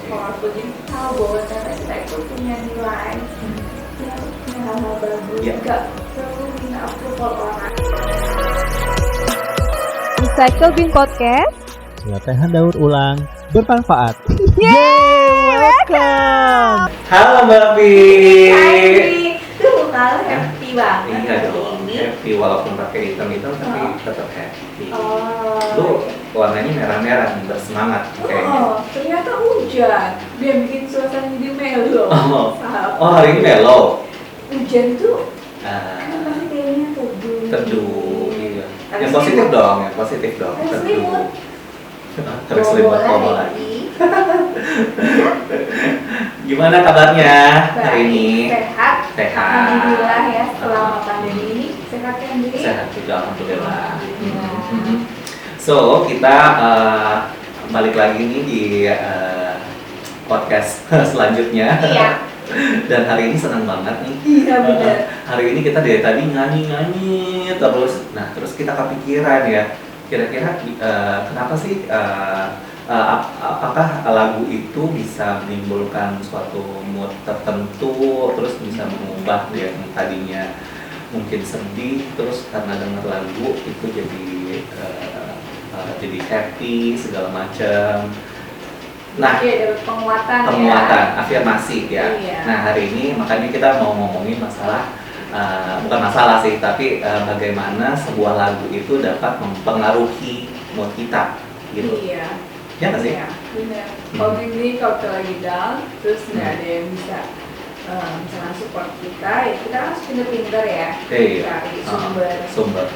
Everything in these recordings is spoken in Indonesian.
Walaupun kita tahu bahwa ternyata kita itu punya nilai yang punya hal-hal bagus, nggak perlu minta approval orang. Recycle Bin Podcast. Latihan daur ulang bermanfaat. Yeay, welcome. Halo Mbak Pi. Hai, tuh muka lo happy banget Iya hari dong, ini. happy walaupun pakai hitam-hitam tapi tetap happy. Oh, Lu warnanya merah-merah nih, bersemangat kayaknya. oh, ternyata hujan. Dia bikin suasana jadi mellow. Sahabat. Oh, hari ini mellow. Hujan tuh Ah, kan pasti kayaknya teduh, iya. Tapi Yang positif selimut. dong, yang positif dong. Tapi Teduh. selimut. Tarik selimut Bobo lagi. lagi. Gimana kabarnya hari Baik, ini? sehat. Sehat. Alhamdulillah ya, selama pandemi ini sehat kan diri? Sehat juga, alhamdulillah. Alhamdulillah. So, kita balik lagi nih di podcast selanjutnya. Iya. Dan hari ini senang banget nih. Iya benar. Hari ini kita dari tadi nyanyi terus. Nah, terus kita kepikiran ya. Kira-kira kenapa sih apakah lagu itu bisa menimbulkan suatu mood tertentu, terus bisa mengubah dia yang tadinya mungkin sedih, terus karena dengar lagu itu jadi happy segala macam. Nah, Iya, dapat penguatan, afirmasi ya. Iya. Nah, hari ini makanya kita mau ngomongin masalah bukan masalah sih, tapi bagaimana sebuah lagu itu dapat mempengaruhi mood kita gitu. Iya. Ya nggak sih? Iya, benar. Kalau ini kalau kita lagi down, terus nggak ada yang bisa misalnya support kita, ya kita harus pinter-pinter ya Iya. cari sumber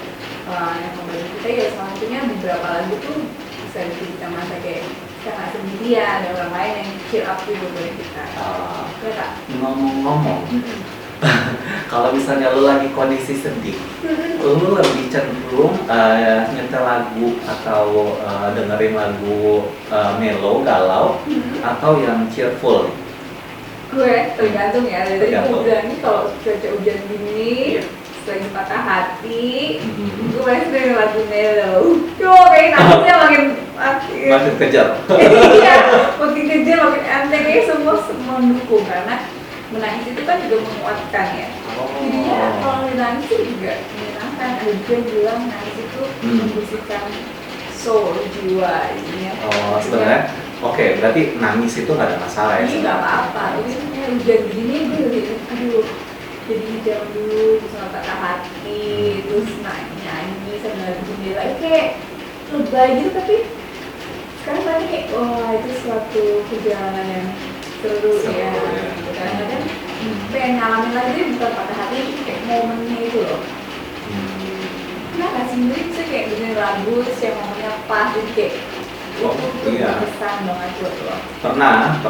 yang membantu kita. Ya salah satunya beberapa lagu tuh bisa bikin kita merasa kayak kita nggak sendirian, ada orang lain yang cheer up juga buat kita. Ya kak. Ngomong-ngomong, kalau misalnya lo lagi kondisi sedih, lo lebih cenderung nyetel lagu atau dengerin lagu mellow, galau, atau yang cheerful? Gue tergantung ya, dari tadi Tergantung. gue bilang nih kalau cuaca hujan gini, Iya. lagi patah hati, Mhm. gue pasti dengerin lagu mellow. Tuh kayak nangisnya makin Makin kejar. iya, makin kecil, makin enteng, kayak semua mendukung karena menangis itu kan juga menguatkan ya. Jadi ya kalau nangis itu juga menyenangkan. Ada juga yang bilang nangis itu membersihkan soul, jiwa ya. Oh, sebenarnya oke, berarti nangis itu nggak ada masalah ya? Ini nggak apa-apa. Ini kayak hujan begini gue lebih aduh. Jadi jam dulu bisa patah hati, terus nyanyi sambil di jendela, itu kayak lebay gitu, tapi sekarang tadi kayak wah itu suatu perjalanan yang seru ya. Kadang-kadang pengen ngalamin lagi, bukan patah hati, itu kayak momennya itu loh. Nah kasih sendiri bisa kayak dengerin lagu terus yang momennya pas, jadi kayak Oh, itu iya. berkesan banget buat lo. Pernah.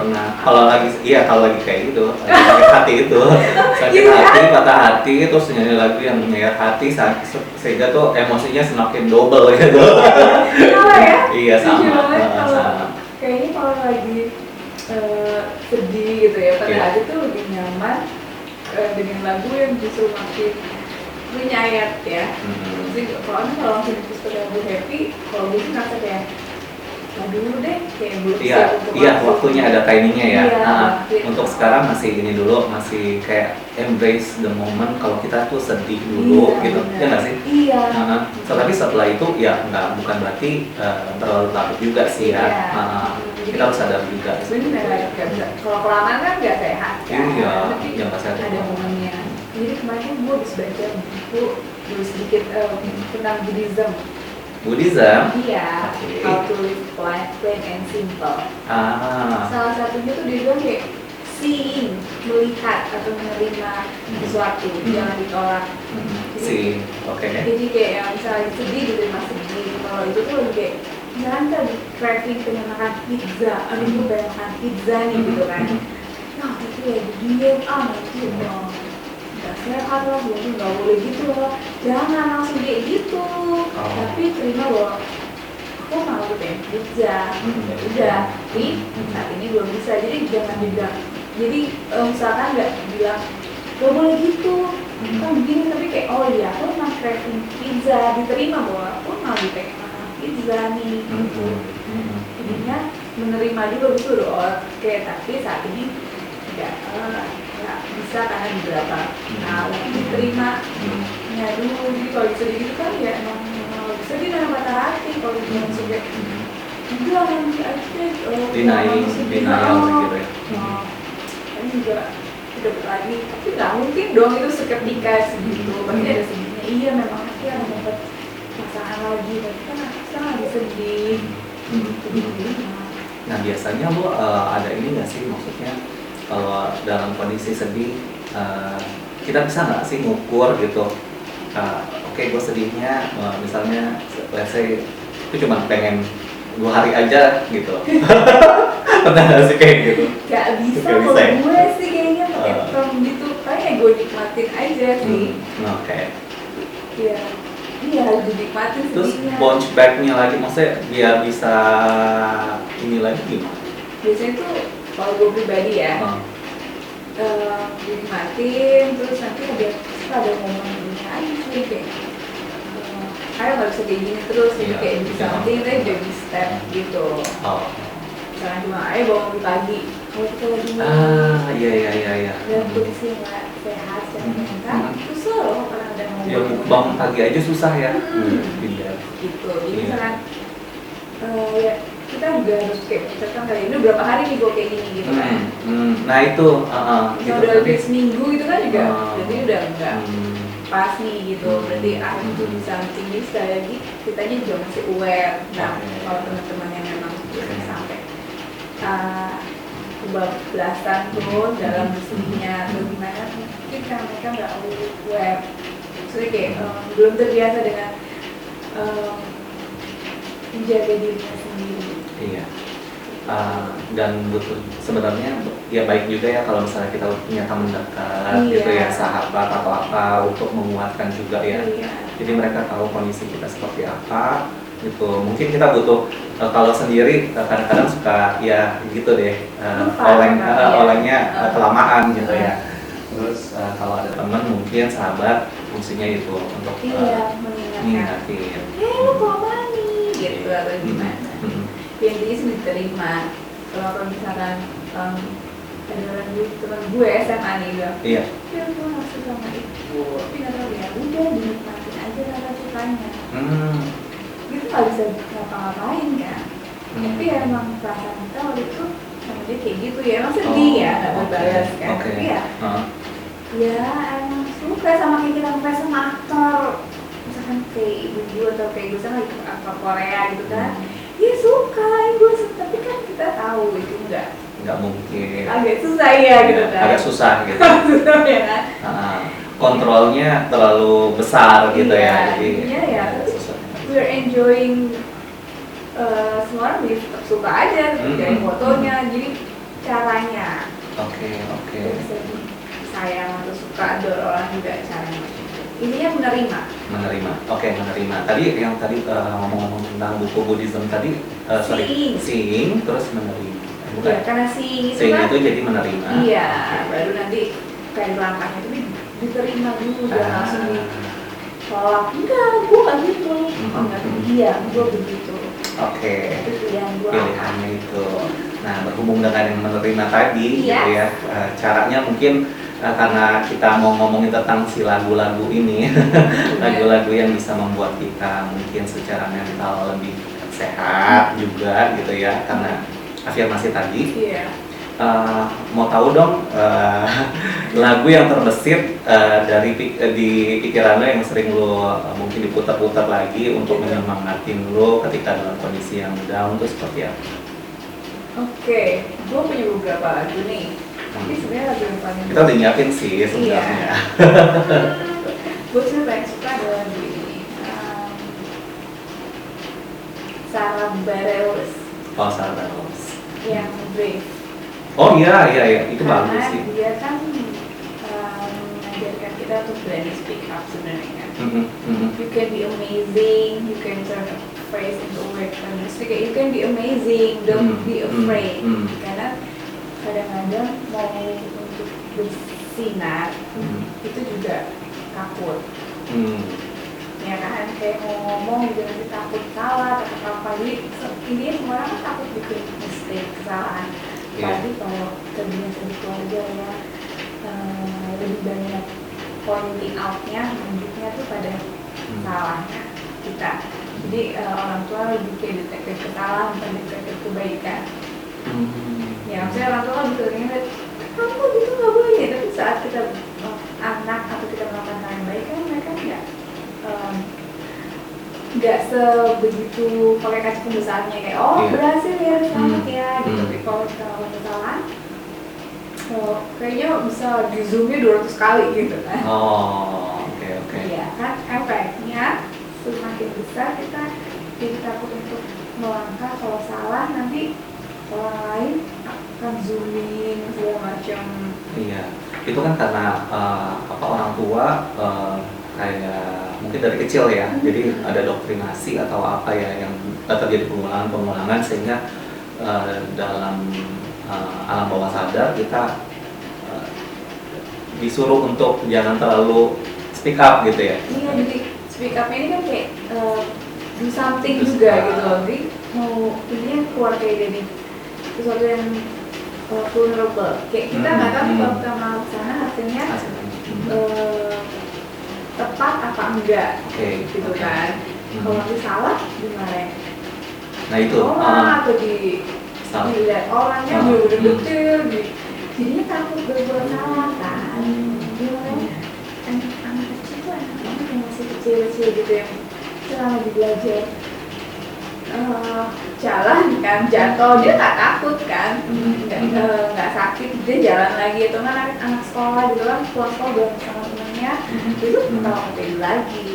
Kalau lagi kayak gitu, lagi sakit hati itu, sakit Iya. hati, patah hati, terus nyanyi lagu yang menyayat hati, sehingga tuh emosinya semakin double gitu. Kenapa ya? Iya, sama. Jujur banget kalau Sama. kayaknya kalau lagi sedih gitu ya, pada Iya. hati tuh lebih nyaman dengan lagu yang justru makin menyayat ya. Jadi kalau langsung dipus pada lagu happy, kalau gue sih ngerasa kayak dulu deh, kayak belum Iya, siap untuk iya, langsung. waktunya ada timingnya ya. Iya, gitu. Untuk sekarang masih ini dulu, masih kayak embrace the moment. Kalau kita tuh sedih dulu, Iya, gitu, benar. ya nggak sih? Iya. Tapi setelah itu ya bukan berarti terlalu larut juga sih ya. Iya. Kita harus sadar juga. Bener, nggak bisa. Kalau kelamaan kan nggak sehat kan. Iya, Tapi yang nggak sehat. ada momennya. Jadi kemarin gue habis baca buku dulu sedikit tentang Buddhism. Buddhism. Iya, Oke. How to Live Plain and Simple. Ah, Salah satunya tuh dia bilang kayak seeing, melihat atau menerima sesuatu, jangan ditolak. sih, oke. Jadi kayak yang misalnya sedih diterima sedih. Kalau itu tuh lebih kayak misalnya tadi craving pengen makan pizza, aduh gue pengen makan pizza nih gitu kan. Nah itu ya diem nanti nggak sehat lah, gue tuh nggak boleh gitu loh. Jangan langsung kayak gitu. Tapi terima bahwa aku mau pengen pizza, ya udah. Tapi saat ini belum bisa. Jadi jangan dibilang. Jadi misalkan nggak bilang gak boleh gitu, kan begini, tapi kayak oh iya aku emang craving pizza, diterima bahwa aku mau pengen makan pizza nih gitu. Jadinya menerima juga betul oke, tapi saat ini nggak bisa karena beberapa hal yang diterima. Ya dulu jadi kalau sedih gitu kan ya emang sedih dengan mata hati kalau bilang sudah enggak nanti aja denial gitu ya. Kan juga udah lagi, tapi nggak mungkin dong itu seketika segitu, pasti ada sedihnya. Iya memang pasti ada dapat pasangan lagi, tapi kan sekarang lagi sedih. Nah biasanya lo ada ini nggak sih, maksudnya kalau dalam kondisi sedih kita bisa nggak sih ngukur gitu? Oke, gue sedihnya misalnya let's say itu cuma pengen 2 hari aja gitu. Pernah nggak sih kayak gitu? Gak bisa kalau gue sih kayaknya pakai term gitu, kayak gue nikmatin aja sih. Oke. Iya harus dinikmatin sedihnya. Terus bounce back-nya lagi, maksudnya biar bisa ini lagi gimana? Biasanya tuh kalau gue pribadi ya, dinikmatin, terus nanti ada momen gini aja sih kayak kayak nggak bisa kayak gini terus, jadi kayak di something tapi jadi step gitu. Misalnya cuma ayo bangun pagi, kalau kita lagi iya. dalam kondisi nggak sehat secara mental, susah loh karena ada Ya bangun pagi aja susah ya. Gitu, jadi misalnya ya kita juga harus kayak mencatatkan kali ini berapa hari nih gue kayak gini gitu kan. Nah itu gitu, udah lebih seminggu itu kan juga berarti udah enggak pas nih gitu, berarti itu bisa tinggi. Sekali lagi kitanya juga masih aware. Nah kalau teman-teman yang memang sampai kebablasan tuh dalam bersedihnya atau gimana, mungkin karena mereka nggak aware, maksudnya kayak belum terbiasa dengan menjaga dirinya sendiri. Iya. Dan butuh sebenarnya ya baik juga ya kalau misalnya kita punya teman dekat gitu ya, sahabat atau apa, untuk menguatkan juga ya. Jadi mereka tahu kondisi kita seperti apa gitu. Mungkin kita butuh kalau sendiri kadang-kadang suka ya gitu deh, olengnya kelamaan gitu ya. Terus kalau ada teman mungkin sahabat fungsinya itu untuk mengingatin. Lu kelamaan nih gitu atau gimana. Yang intinya sih diterima. Kalau misalkan ada orang teman gue SMA nih bilang, ya gue gak suka sama itu, tapi gak tau ya udah dinikmatin aja rasa sukanya. Gitu gak bisa ngapa-ngapain kan. Tapi ya emang perasaan kita waktu itu sama dia kayak gitu ya, emang sedih ya, gak berbalas kan. Tapi ya emang suka sama kayak kita ngefans sama aktor, misalkan kayak ibu gue atau kayak gue sama aktor Korea gitu kan. Ya suka, gue tapi kan kita tahu itu nggak mungkin, agak susah ya gitu kan, agak susah gitu. Susah ya kan, kontrolnya terlalu besar gitu ya, jadi ya we're enjoying, semua orang tetap suka aja dari fotonya, jadi caranya oke. sayang atau suka ada orang juga caranya. Intinya menerima. Menerima. Tadi yang ngomong-ngomong tentang buku Buddhism tadi, seeing terus menerima. Bukan? Ya, karena seeing itu jadi menerima. Iya, baru nanti kayak langkahnya itu diterima dulu, jangan langsung ditolak. Enggak, gue nggak gitu. Iya, gue begitu. Oke. Itu pilihannya itu. Nah, berhubung dengan yang menerima tadi, gitu ya, caranya mungkin karena kita mau ngomongin tentang si lagu-lagu ini, lagu-lagu yang bisa membuat kita mungkin secara mental lebih sehat juga gitu ya, karena afirmasi tadi. Mau tahu dong lagu yang terbesit di pikiran lo yang sering lo mungkin diputar-putar lagi untuk menyemangatin lo ketika dalam kondisi yang down itu seperti apa? Oke, gue punya beberapa lagu nih. Tapi sebenarnya lagu yang paling kita udah nyiapin sih sebenarnya. Gue sebenarnya paling suka adalah lagu ini, Sarah Bareilles. Sarah Bareilles. Yang Brave. Oh iya, itu bagus sih. Karena dia kan mengajarkan kita untuk berani speak up sebenarnya. You can be amazing, you can turn a phrase into a word. You can be amazing, don't be afraid. Karena kadang-kadang mau untuk bersinar itu juga takut. ya kan, kayak mau ngomong juga nanti takut salah atau apa. Jadi ini semua orang kan takut bikin mistake, kesalahan. Tapi kalau terbiasa di keluarga ya lebih banyak pointing out-nya, menunjuknya tuh pada salahnya kita. Jadi orang tua lebih kayak detektif kesalahan bukan detektif kebaikan. Ya maksudnya orang tua lebih ngeliat kamu gitu nggak boleh, tapi saat kita anak atau kita melakukan hal yang baik kan mereka nggak sebegitu pakai kaca pembesarnya kayak berhasil ya selamat ya gitu. Tapi kalau kita melakukan kesalahan kayaknya bisa di zoomnya 200 kali gitu kan. Oke. Iya kan efeknya semakin besar kita jadi takut untuk melangkah, kalau salah nanti orang lain akan zooming segala macam. Iya, itu kan karena orang tua kayak mungkin dari kecil ya, jadi ada doktrinasi atau apa ya yang terjadi pengulangan sehingga dalam alam bawah sadar kita disuruh untuk jangan terlalu speak up gitu ya. Iya, jadi speak up ini kan kayak do something juga gitu loh. Jadi mau ini keluar kayak gini sesuatu yang vulnerable. Kayak kita nggak tahu kalau kita mau ke sana hasilnya tepat apa enggak, gitu kan. Kalau nanti salah gimana ya? Nah itu. Atau dilihat orangnya bener-bener detail, jadinya takut berbuat salah kan. Gimana? Anak kecil tuh anak-anak yang masih kecil-kecil gitu yang selama lagi belajar jalan kan, jatuh dia nggak takut kan, nggak sakit, dia jalan lagi. Itu kan anak sekolah gitu kan, pulang sekolah bareng sama temennya itu ketawa lagi.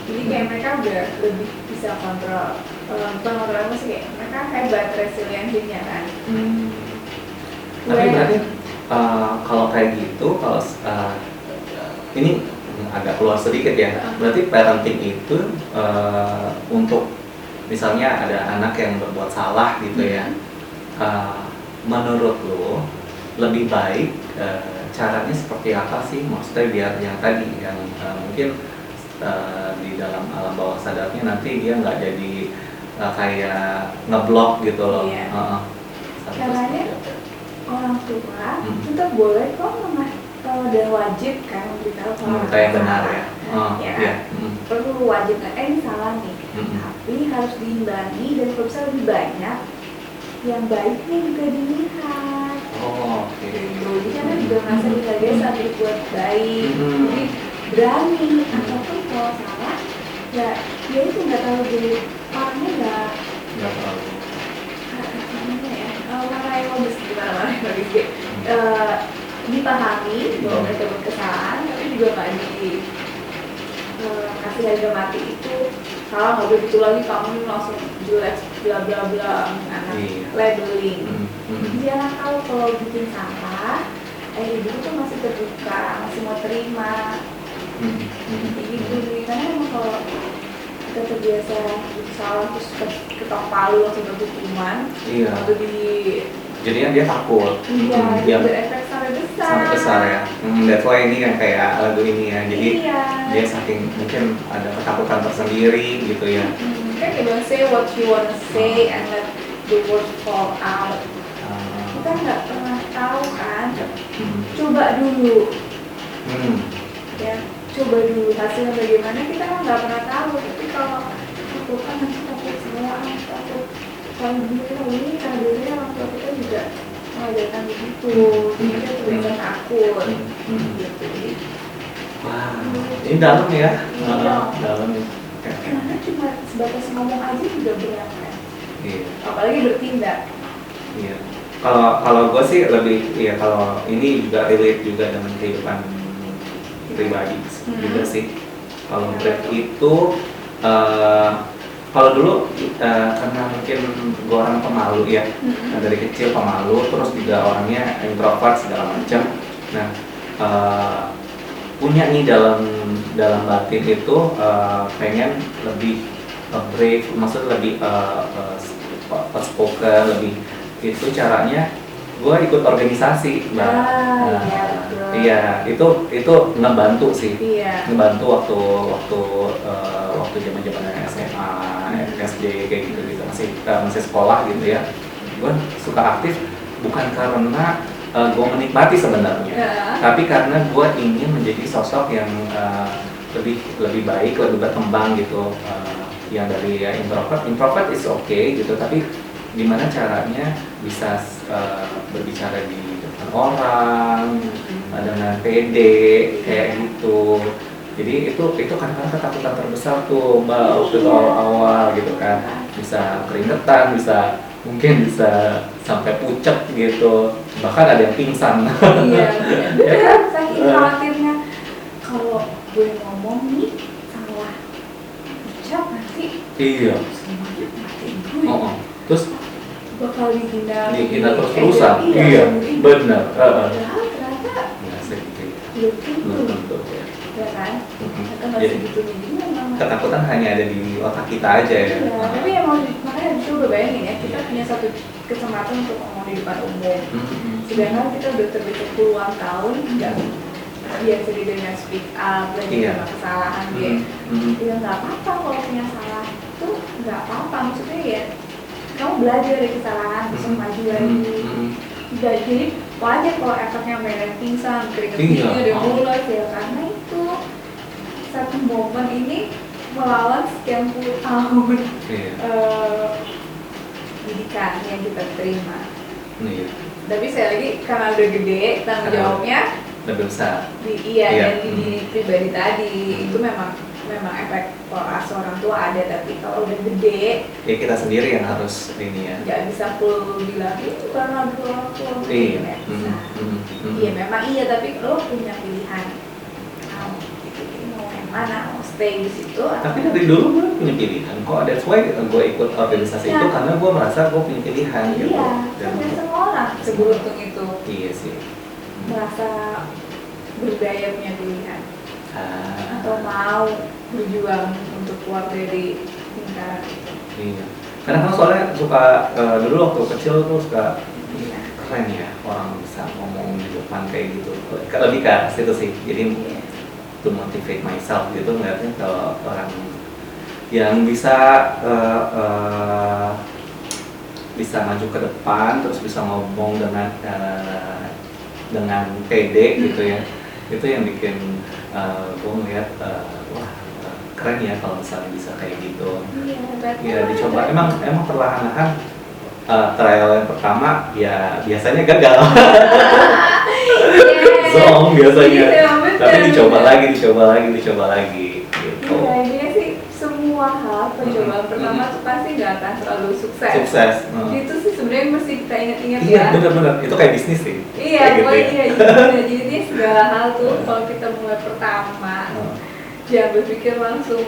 Jadi kayak mereka udah lebih bisa kontrol, bukan kontrol apa sih, kayak mereka hebat resiliensinya kan. Tapi berarti kalau kayak gitu, kalau ini agak keluar sedikit ya, berarti parenting itu untuk misalnya ada anak yang berbuat salah gitu ya, menurut lo lebih baik caranya seperti apa sih? Maksudnya biar yang tadi yang mungkin di dalam alam bawah sadarnya nanti dia nggak jadi kayak ngeblok gitu loh. Caranya orang tua kita boleh kok kalau udah wajib kan memberitahu kalau kayak benar ya. Perlu wajib ini salah nih, tapi harus diimbangi dan kalau bisa lebih banyak yang baiknya juga dilihat. Jadi kan juga merasa dihargai saat berbuat baik, jadi berani. Ataupun kalau salah ya itu nggak terlalu jadi orangnya nggak terlalu mana yang logis dipahami bahwa mereka berkesalahan, tapi juga nggak kasih harga mati itu salah, nggak begitu lagi kamu langsung jelek bla bla bla anak labeling. Jangan kalau bikin salah ibu tuh masih terbuka, masih mau terima gitu. Karena emang kalau kita terbiasa salah terus ketok palu langsung berhukuman atau jadinya dia takut. Dia berefek sampai besar ya. That's why ini kan kayak lagu ini ya. Jadi dia saking mungkin ada ketakutan tersendiri gitu ya. Kan you don't say what you wanna say and let the word fall out. Kita nggak pernah tahu kan. Coba dulu. Ya, coba dulu hasilnya bagaimana kita kan nggak pernah tahu. Tapi kalau aku kan nanti takut salah, takut kalau ini karena biasanya orang tua kita juga mengajarkan begitu, jadi kita terbiasa takut gitu. Wah, ini dalam ya? Dalam ya. Karena cuma sebatas ngomong aja juga berat kan? Iya. Apalagi bertindak. Iya. Kalau gue sih lebih, kalau ini juga relate juga dengan kehidupan pribadi juga sih. Kalau break itu kalau dulu karena mungkin gue orang pemalu ya, dari kecil pemalu, terus juga orangnya introvert segala macam. Nah, punya nih dalam batin itu pengen lebih brave, maksudnya lebih outspoken, lebih itu caranya gue ikut organisasi, Mbak. Iya, itu ngebantu sih, ngebantu waktu waktu zaman SMA, SD kayak gitu masih sekolah gitu ya. Gue suka aktif bukan karena gue menikmati sebenarnya, tapi karena gue ingin menjadi sosok yang lebih baik, lebih berkembang gitu. Yang dari ya introvert is okay gitu, tapi gimana caranya bisa berbicara di depan orang dengan pede kayak gitu. Jadi itu kadang-kadang ketakutan terbesar tuh Mbak waktu itu awal gitu kan, bisa keringetan, mungkin bisa sampai pucet gitu, bahkan ada yang pingsan. Iya, bener. Saking khawatirnya kalau gue ngomong nih salah ucap nanti Iya. semuanya matiin gue. Terus Bakal dihina terus-terusan. Iya, benar. Padahal ternyata Nggak segitu. belum Tentu tentu, ya. ya kan? Ternyata nggak Jadi segitunya juga memang. ketakutan hanya ada di otak kita aja ya. Iya, tapi emang makanya coba bayangin ya, kita punya satu kesempatan untuk ngomong di depan umum. Sedangkan kita udah terbiasa puluhan tahun nggak biasa dengan speak up, lagi sama kesalahan dia. Ya nggak apa-apa kalau punya salah itu nggak apa-apa, maksudnya ya kamu belajar dari kesalahan bisa maju lagi. Jadi wajar kalau efeknya merah pingsan, keringetnya udah mulai ya, karena itu satu momen ini melawan sekian puluh tahun pendidikan yang kita terima. Tapi saya lagi karena udah gede tanggung jawabnya lebih besar. Dan di diri pribadi tadi itu memang efek orang tua ada, tapi kalau udah gede Ya kita sendiri yang harus ini ya. nggak bisa full bilang itu karena dua orang tua. Iya. Iya memang iya, tapi lo punya pilihan mau yang mana, mau stay di situ. Tapi dari dulu gue punya pilihan kok, that's why gue ikut organisasi itu karena gue merasa gue punya pilihan gitu. Iya, kan semua orang seberuntung itu. Iya sih. Merasa berdaya punya pilihan. Atau mau berjuang untuk keluar dari lingkaran itu. Iya. Karena kan soalnya suka dulu waktu kecil tuh suka keren ya orang bisa ngomong di depan kayak gitu. Lebih ke situ sih. Jadi to motivate myself gitu, ngeliatnya kalau orang yang bisa maju ke depan terus bisa ngomong dengan pede gitu ya. Itu yang bikin gue ngeliat wah keren ya kalau misalnya bisa kayak gitu. Iya dicoba. Emang perlahan-lahan trial yang pertama ya biasanya gagal. Zong biasanya. Tapi dicoba lagi gitu. Iya, ini sih semua hal percobaan pertama tuh pasti nggak akan selalu sukses. Itu sih sebenarnya mesti kita ingat-ingat Iya, benar-benar. Itu kayak bisnis sih. Iya, pokoknya jadi segala hal tuh kalau kita mulai pertama, jangan berpikir langsung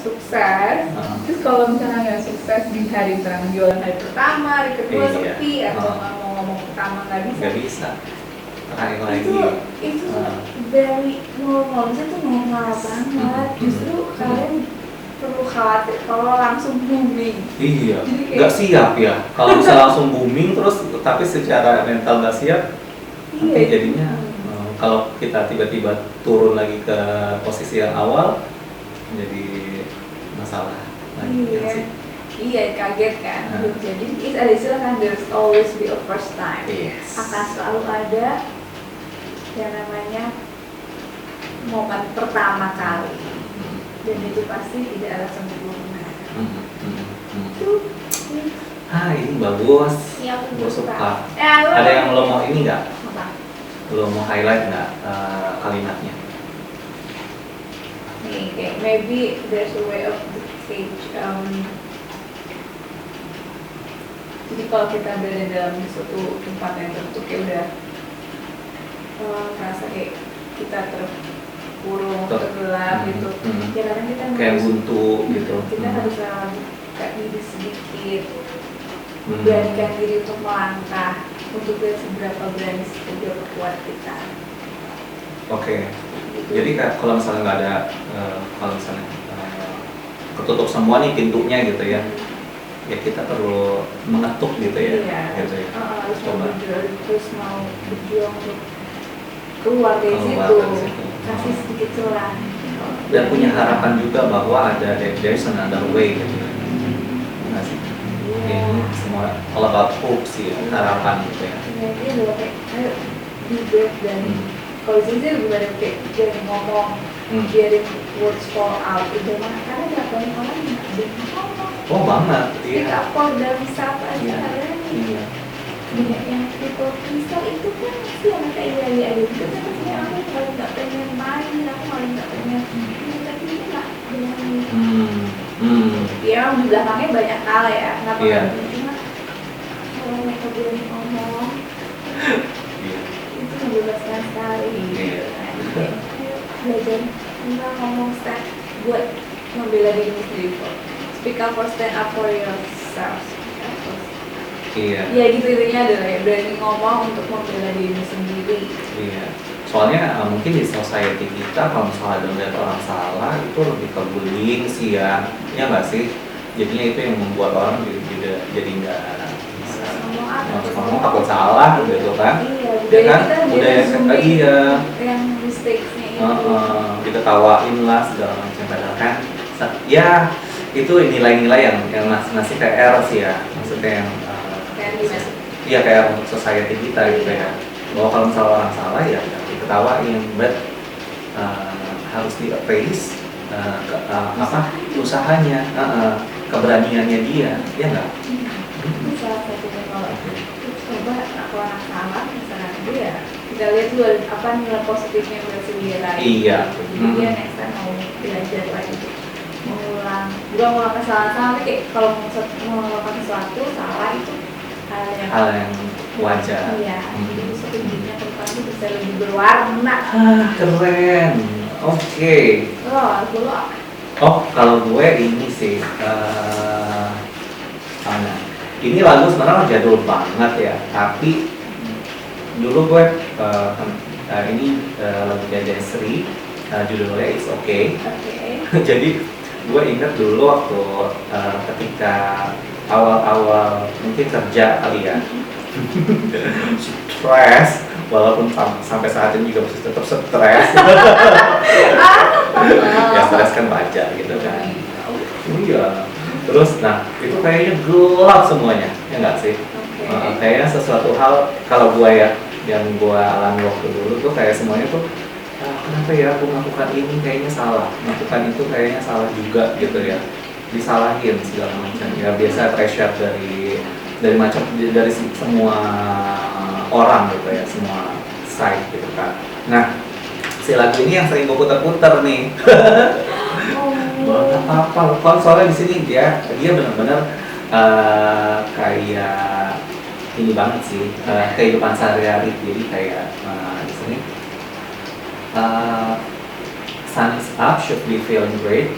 sukses. Terus kalau misalnya nggak sukses di hari jualan hari pertama, hari kedua sepi, atau nggak mau ngomong pertama nggak bisa. Terakhir lagi. Itu very normal, itu normal banget. Justru kalian perlu khawatir kalau langsung booming. Iya, nggak siap ya. Kalau bisa langsung booming terus, tapi secara mental nggak siap, nanti jadinya kalau kita tiba-tiba turun lagi ke posisi yang awal, jadi masalah lagi. Iya, kaget kan. Jadi ada istilah kan, there's always be a first time. Akan selalu ada yang namanya momen pertama kali. Dan itu pasti tidak ada sempurna. Ini bagus. Iya, gue suka. Ada yang lo mau ini nggak? Apa? Lo mau highlight nggak kalimatnya? Nih, maybe there's a way of the stage. Jadi kalau kita berada dalam suatu tempat yang tertutup ya udah merasa kayak kita terkurung, tergelap gitu. Ya kadang kita kayak harus buntu gitu. Kita harus buka diri sedikit, beranikan diri untuk melangkah, untuk lihat seberapa berani, seberapa kuat kita. Oke. Gitu. Jadi kalau misalnya nggak ada, kalau misalnya ketutup semua nih pintunya gitu ya. Ya kita perlu mengetuk gitu ya. Gitu ya. Harus terus mau berjuang untuk keluar dari situ, kasih sedikit celah. dan punya harapan juga bahwa there's another way gitu. Nggak sih? Ini semua all about hope sih, harapan gitu ya. Jadi adalah kayak ayo be brave dan kalau di sini sih lebih banyak kayak biarin ngomong, biarin words fall out itu mah karena ada banyak orang yang nggak ada ngomong. Oh banget, Speak iya. up for themselves aja Iya. kalian. Iya. Banyak yang people kristal itu kan sih yang kayak iya ada gitu kan sebenarnya aku paling nggak pengen main, aku paling nggak pengen tapi ini nggak berani. Ya di belakangnya banyak hal ya, nggak Iya. pengen cuma kalau mereka berani ngomong Iya. itu membebaskan sekali. Iya. Kayak, ayo belajar tentang ngomong stand buat membela diri sendiri. Speak up for stand up for yourself. Iya. Ya gitu intinya adalah ya berani ngomong untuk membela diri sendiri. Iya. Soalnya mungkin di society kita kalau misalnya ada melihat orang salah itu lebih ke bullying sih ya, ya nggak sih? Jadinya itu yang membuat orang juga jadi nggak bisa Ngomong apa? ngomong takut salah gitu kan? Iya, Ya budaya kan? kita Budaya dia kita iya. yang mistakes-nya itu. Kita tawain lah segala macam padahal kan ya itu nilai-nilai yang masih PR sih ya, maksudnya yang Kayak gimana? iya kayak untuk society kita gitu ya, bahwa kalau misalnya orang salah ya diketawain, but harus di appraise usahanya, keberaniannya dia, ya nggak? Itu salah satunya kalau coba aku anak salah misalnya dia kita lihat dulu apa nilai positifnya yang berhasil dia raih. Iya. Jadi dia next time mau belajar lagi mengulang bukan mengulang kesalahan sama tapi kayak kalau mau melakukan sesuatu salah itu Hal yang wajar. iya jadi suatu dunia ke depan itu bisa lebih berwarna. Keren. Oke. Lo apa? Oh, kalau gue ini sih, ini lagu sebenarnya jadul banget ya, tapi dulu gue ini lagunya Desri, judulnya It's Okay. Jadi gue ingat dulu waktu ketika awal-awal mungkin kerja kali ya, stres, walaupun sampai saat ini juga masih tetap stres. Ya stres kan wajar gitu kan. Iya. Terus, nah itu kayaknya gelap semuanya, ya nggak sih? Kayaknya sesuatu hal kalau gue ya, yang gue alami waktu dulu tuh kayak semuanya tuh kenapa ya aku melakukan ini kayaknya salah, melakukan itu kayaknya salah juga gitu ya, disalahin segala macam ya, biasa pressure dari semua orang gitu ya, semua side gitu kan. Nah si lagu ini yang sering gue putar-putar nih. Nggak apa-apa, kalau soalnya di sini dia benar-benar kayak ini banget sih, kehidupan sehari-hari. Jadi kayak di sini sun is up, should be feeling great.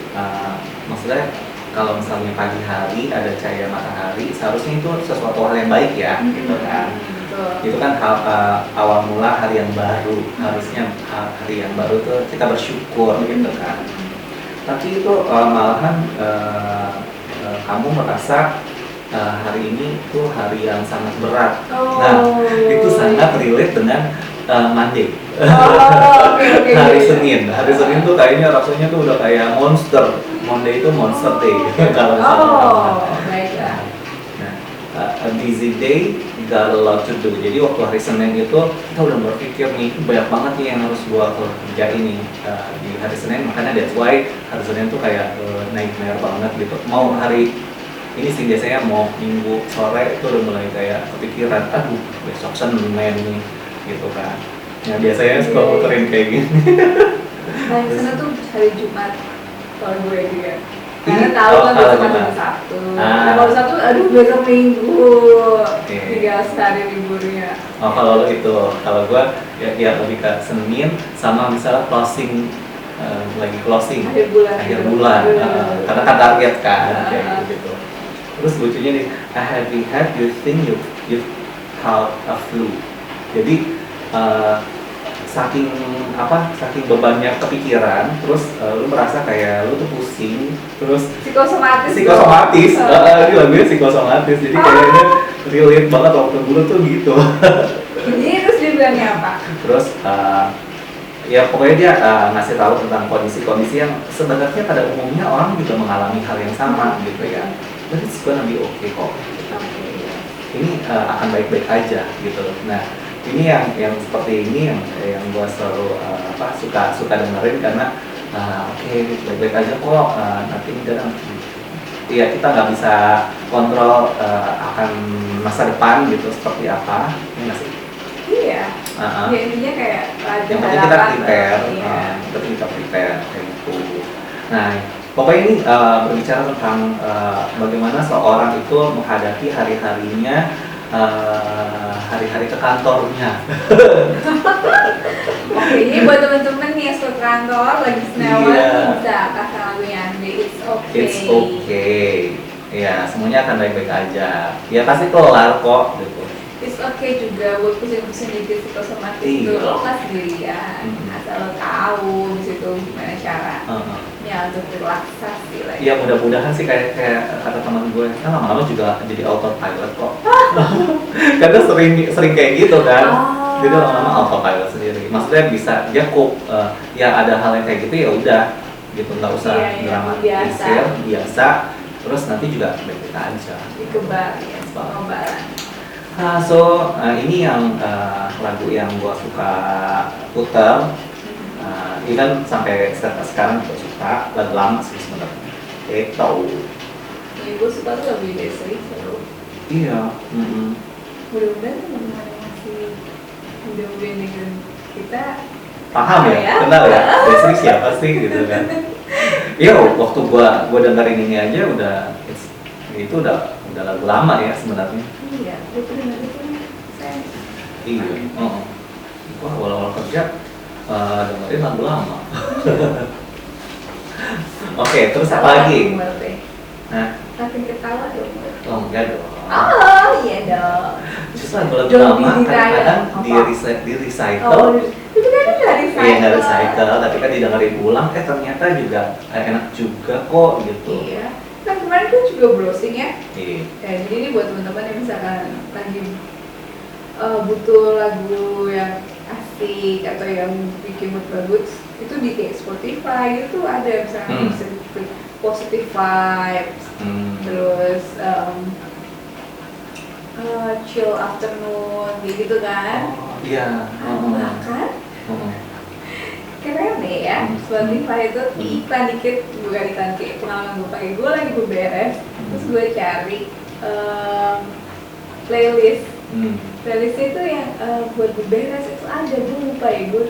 Maksudnya kalau misalnya pagi hari ada cahaya matahari, seharusnya itu sesuatu hal yang baik ya, gitu kan. Itu kan awal mula hari yang baru, harusnya hari yang baru tuh kita bersyukur gitu kan. Tapi itu malahan kamu merasa hari ini tuh hari yang sangat berat. Nah itu sangat relate dengan Monday. Okay. Hari Senin tuh kayaknya rasanya tuh udah kayak monster. Monday itu monster day kalau misalnya. Baiklah. Nah, a busy day, got a lot to do. Jadi waktu hari Senin itu kita udah berpikir nih banyak banget nih yang harus gua kerjain nih di hari Senin. Makanya that's why hari Senin tuh kayak nightmare banget gitu. Mau hari ini sih biasanya mau Minggu sore itu udah mulai kayak kepikiran, aduh besok Senin nih gitu kan. Nah biasanya suka muterin kayak gini. Paling sana tuh hari Jumat kalau gue juga. Karena tahu kan besok hari Sabtu. Nah kalau Sabtu, aduh besok Minggu. Tinggal sehari liburnya. Oh kalau lo itu, kalau gue ya lebih ke Senin sama misalnya closing, lagi closing akhir bulan. Karena kan target kan kayak gitu. Terus lucunya nih, have you had you think you caught a flu? Jadi saking bebannya kepikiran, terus lu merasa kayak lu tuh pusing, terus psikosomatis. Ini lagunya psikosomatis, jadi kayaknya relate banget waktu dulu tuh gitu. Jadi terus dia bilangnya apa? Terus ya pokoknya dia ngasih tahu tentang kondisi-kondisi yang sebenarnya pada umumnya orang juga mengalami hal yang sama gitu ya. But it's gonna be okay kok. Ini akan baik-baik aja gitu. Nah ini yang seperti ini yang gue selalu suka dengerin karena oke, baik-baik aja kok, nanti enggak. Iya, kita nggak bisa kontrol akan masa depan gitu seperti apa, ini nggak sih? Iya. Ya intinya kayak ada yang penting kita prepare, iya. kita prepare kayak gitu. Nah, pokoknya ini berbicara tentang bagaimana seorang itu menghadapi hari-harinya, hari-hari ke kantornya. Oke, jadi buat temen-temen nih yang suka kantor lagi senewan bisa kasih lagunya Andre, It's Okay. It's okay. Ya, semuanya akan baik-baik aja. Ya pasti kelar kok gitu. It's okay juga buat pusing-pusing dikit psikosomatik itu lo nggak sendirian, asal lo tahu di situ gimana cara ya untuk relaksasi lah. Ya mudah-mudahan sih kayak kata teman gue, lama-lama juga jadi autopilot kok. Karena sering kayak gitu kan. Jadi lama-lama autopilot sendiri. Maksudnya bisa dia kok ya ada hal yang kayak gitu ya udah gitu, nggak usah dramatis, biasa. Terus nanti juga baik-baik aja. Dikebal ya, pengembalan. Ini yang lagu yang gua suka putar. Even sampai sekarang juga suka, lagu lama sih sebenarnya. Tahu. Ya gue suka tuh lagu Desri seru. Iya. Mudah-mudahan teman-teman yang masih muda-muda dengan kita paham ya, kenal ya. Desri siapa sih gitu kan? Iya, waktu gua dengerin ini aja itu udah lagu lama ya sebenarnya. Iya, itu dengar itu saya. Iya. Gua awal-awal kerja dengerin lagu lama. Oke, terus apa lagi? Nah, tapi ketawa dong. Oh enggak dong. Oh iya dong. Justru lagu lama kadang-kadang di recycle. Itu kan nggak recycle. Iya nggak recycle, tapi kan didengerin ulang, ternyata juga enak juga kok gitu. Iya. Nah kemarin gue juga browsing ya. Iya. Jadi ini buat teman-teman yang misalkan lagi butuh lagu yang asik atau yang bikin mood bagus, itu di kayak Spotify itu ada misalnya bisa positive vibes, terus chill afternoon gitu kan. Iya. Bahkan keren deh ya, Spotify itu iklan dikit, bukan iklan kayak pengalaman gue pakai, gue lagi beberes, terus gue cari playlist. Playlistnya itu yang buat beberes itu ada, gue lupa ya, gue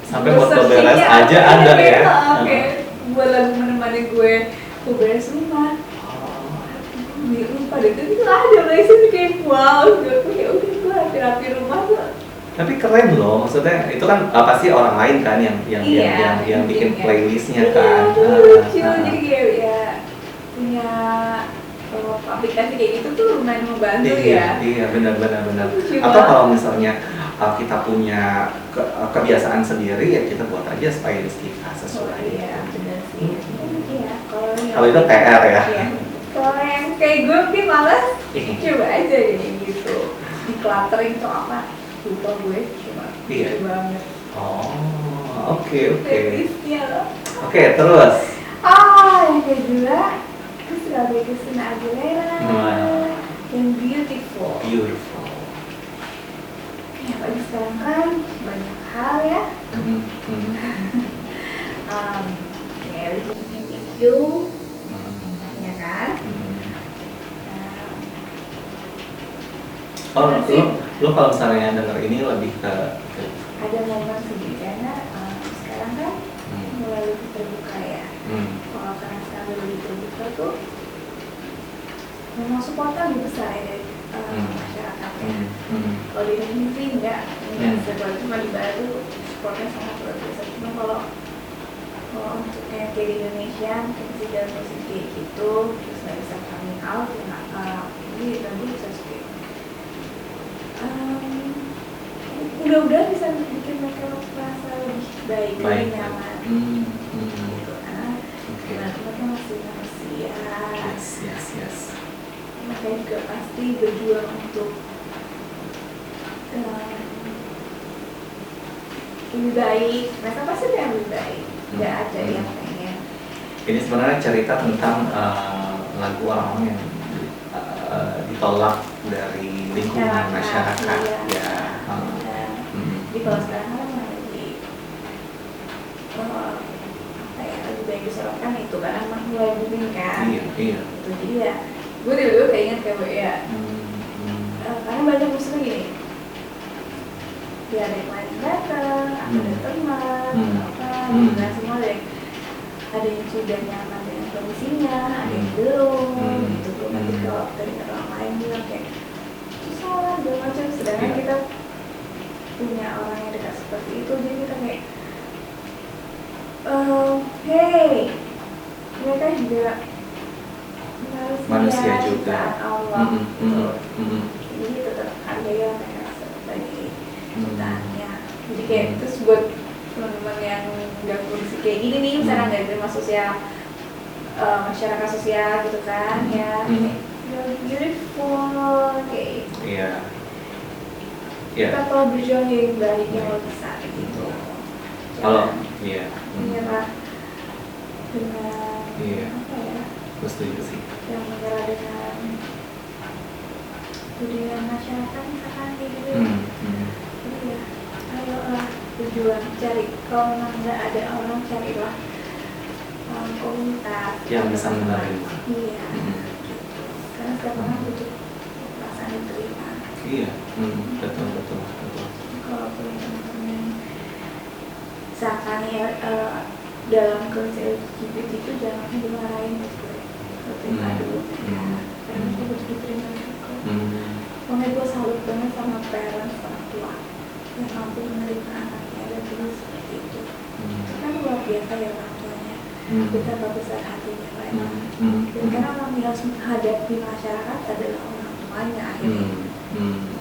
sampai buat beberes aja ada ya. Oke, buat lagu menemani gue beberes rumah. Gue lupa deh, tapi itu ada playlist itu kayak wow, gue ya udah gue rapi-rapi rumah gue. Tapi keren loh, maksudnya itu kan pasti orang lain kan yang bikin playlistnya kan. Lucu, jadi kayak ya punya aplikasi kayak gitu tuh lumayan membantu ya. Iya, benar. Atau kalau misalnya kita punya kebiasaan sendiri ya kita buat aja playlist kita sesuai. Iya, benar sih. Iya, kalau itu PR ya. Iya. Kalau yang kayak gue mungkin malas, coba aja kayak gitu. Decluttering tuh apa? Lupa gue, cuma banget. Oh, oke. Playlistnya loh. Oke, terus. Yang kedua itu lagu Christina Aguilera yang Beautiful. Ya, bagi sekarang kan banyak hal ya. Kayak itu, ya kan? Lo kalau misalnya denger ini lebih ke ada momen sedih karena sekarang kan mulai lebih terbuka ya. Kalau karena sekarang lebih terbuka tuh memang supportnya lebih besar ya dari masyarakatnya. Kalau di Indonesia sih enggak seperti cuma di barat tuh supportnya sangat luar biasa. Cuma kalau untuk yang kayak di Indonesia masih dalam posisi kayak gitu terus nggak bisa coming out ya ini nanti bisa sedih. Mudah-mudahan bisa bikin mereka merasa lebih baik, lebih nyaman. Gitu. Mereka masih manusia. Yes. Mereka juga pasti berjuang untuk lebih baik, mereka pasti yang lebih baik. Nggak ada yang pengen. Ini sebenarnya cerita tentang lagu orang-orang yang ditolak dari lingkungan masyarakat. Iya. Ya. Jadi kalau sekarang kan lagi apa ya, lebih baik disorotkan itu karena emang mulai booming kan. Iya. Itu jadi ya, gue tiba-tiba kayak ingat kayak ya. Karena banyak musuh gini. Ya ada yang lain datang, ada teman, nah semua ada yang sudah nyaman dengan kondisinya, ada yang belum, gitu tuh. Nanti kalau dari orang lain bilang kayak susah, segala macam. Sedangkan kita punya orang yang dekat seperti itu, jadi kita kayak, hey, mereka juga manusia juga. Allah, gitu. Jadi tetap hargai mereka sebagai ciptaannya. Jadi kayak terus buat teman-teman yang nggak kondisi kayak gini nih, misalnya nggak terima sosial, masyarakat sosial gitu kan, ya you're beautiful, kayak kita kalau berjuang yang baik yang lo bisa gitu. Kalau menyerah dengan apa ya? Setuju sih. Yang menyerah dengan budaya masyarakat misalkan gitu. Jadi ya, ayolah berjuang, cari. Kalau memang nggak ada orang, carilah komunitas yang bisa menerima. Iya. Karena setiap orang butuh perasaan diterima. Iya, betul. Kalau punya teman-teman misalkan ya dalam kondisi LGBT itu jangan dimarahin gitu. Terima dulu mereka, karena itu butuh diterima juga. Makanya gue salut banget sama parents, orang tua yang mampu menerima anaknya dan terus seperti itu. Kan luar biasa ya orang tuanya. Betapa besar hatinya memang. Dan karena orang yang harus menghadapi masyarakat adalah orang tuanya akhirnya.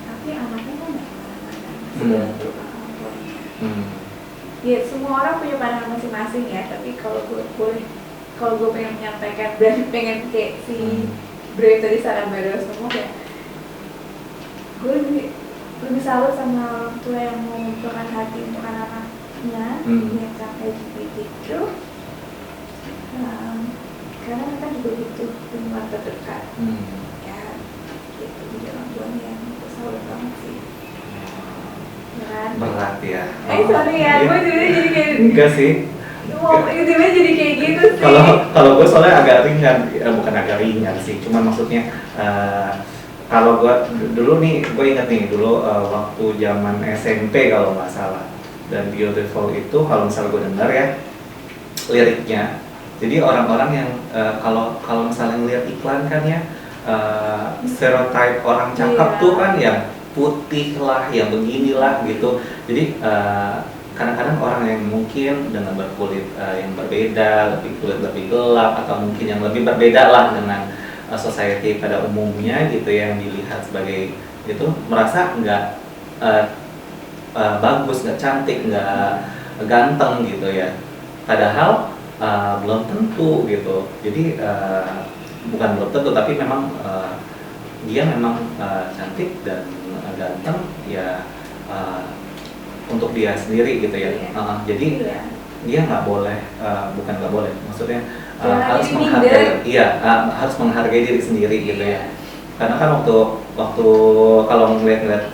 Tapi anaknya kan nggak kemana-mana, masih dalam pelukan orang tuanya. Ya semua orang punya pandangan masing-masing ya. Tapi kalau gue pengen menyampaikan, berarti pengen kayak si Bro tadi saran baru semua ya. Gue lebih salut sama orang tua yang mau membukakan hati untuk anak-anaknya yang sampai LGBT itu. Karena mereka juga butuh lingkungan terdekat. Ya, gitu. Jadi orang tuanya yang salut banget sih. Berat ya. Sorry ya, gue jadi kayak enggak sih. Tiba-tiba jadi kayak gitu sih. Kalau gue soalnya agak ringan, bukan agak ringan sih, cuman maksudnya kalau gue dulu nih, gue inget nih dulu waktu zaman SMP kalau nggak salah, dan Beautiful itu kalau misalnya gue dengar ya liriknya, jadi orang-orang yang kalau misalnya ngeliat iklan kan ya, stereotype orang cakep tuh kan yang putih lah, yang beginilah gitu. Jadi kadang-kadang orang yang mungkin dengan berkulit yang berbeda, kulit lebih gelap, atau mungkin yang lebih berbeda lah dengan society pada umumnya gitu, yang dilihat sebagai itu, merasa nggak bagus, nggak cantik, nggak ganteng gitu ya. Padahal belum tentu gitu. Jadi bukan belum tentu, tapi memang dia memang cantik dan ganteng ya untuk dia sendiri gitu ya. Jadi dia nggak boleh, bukan nggak boleh, maksudnya harus menghargai, harus menghargai diri sendiri gitu ya. Karena kan waktu kalau ngeliat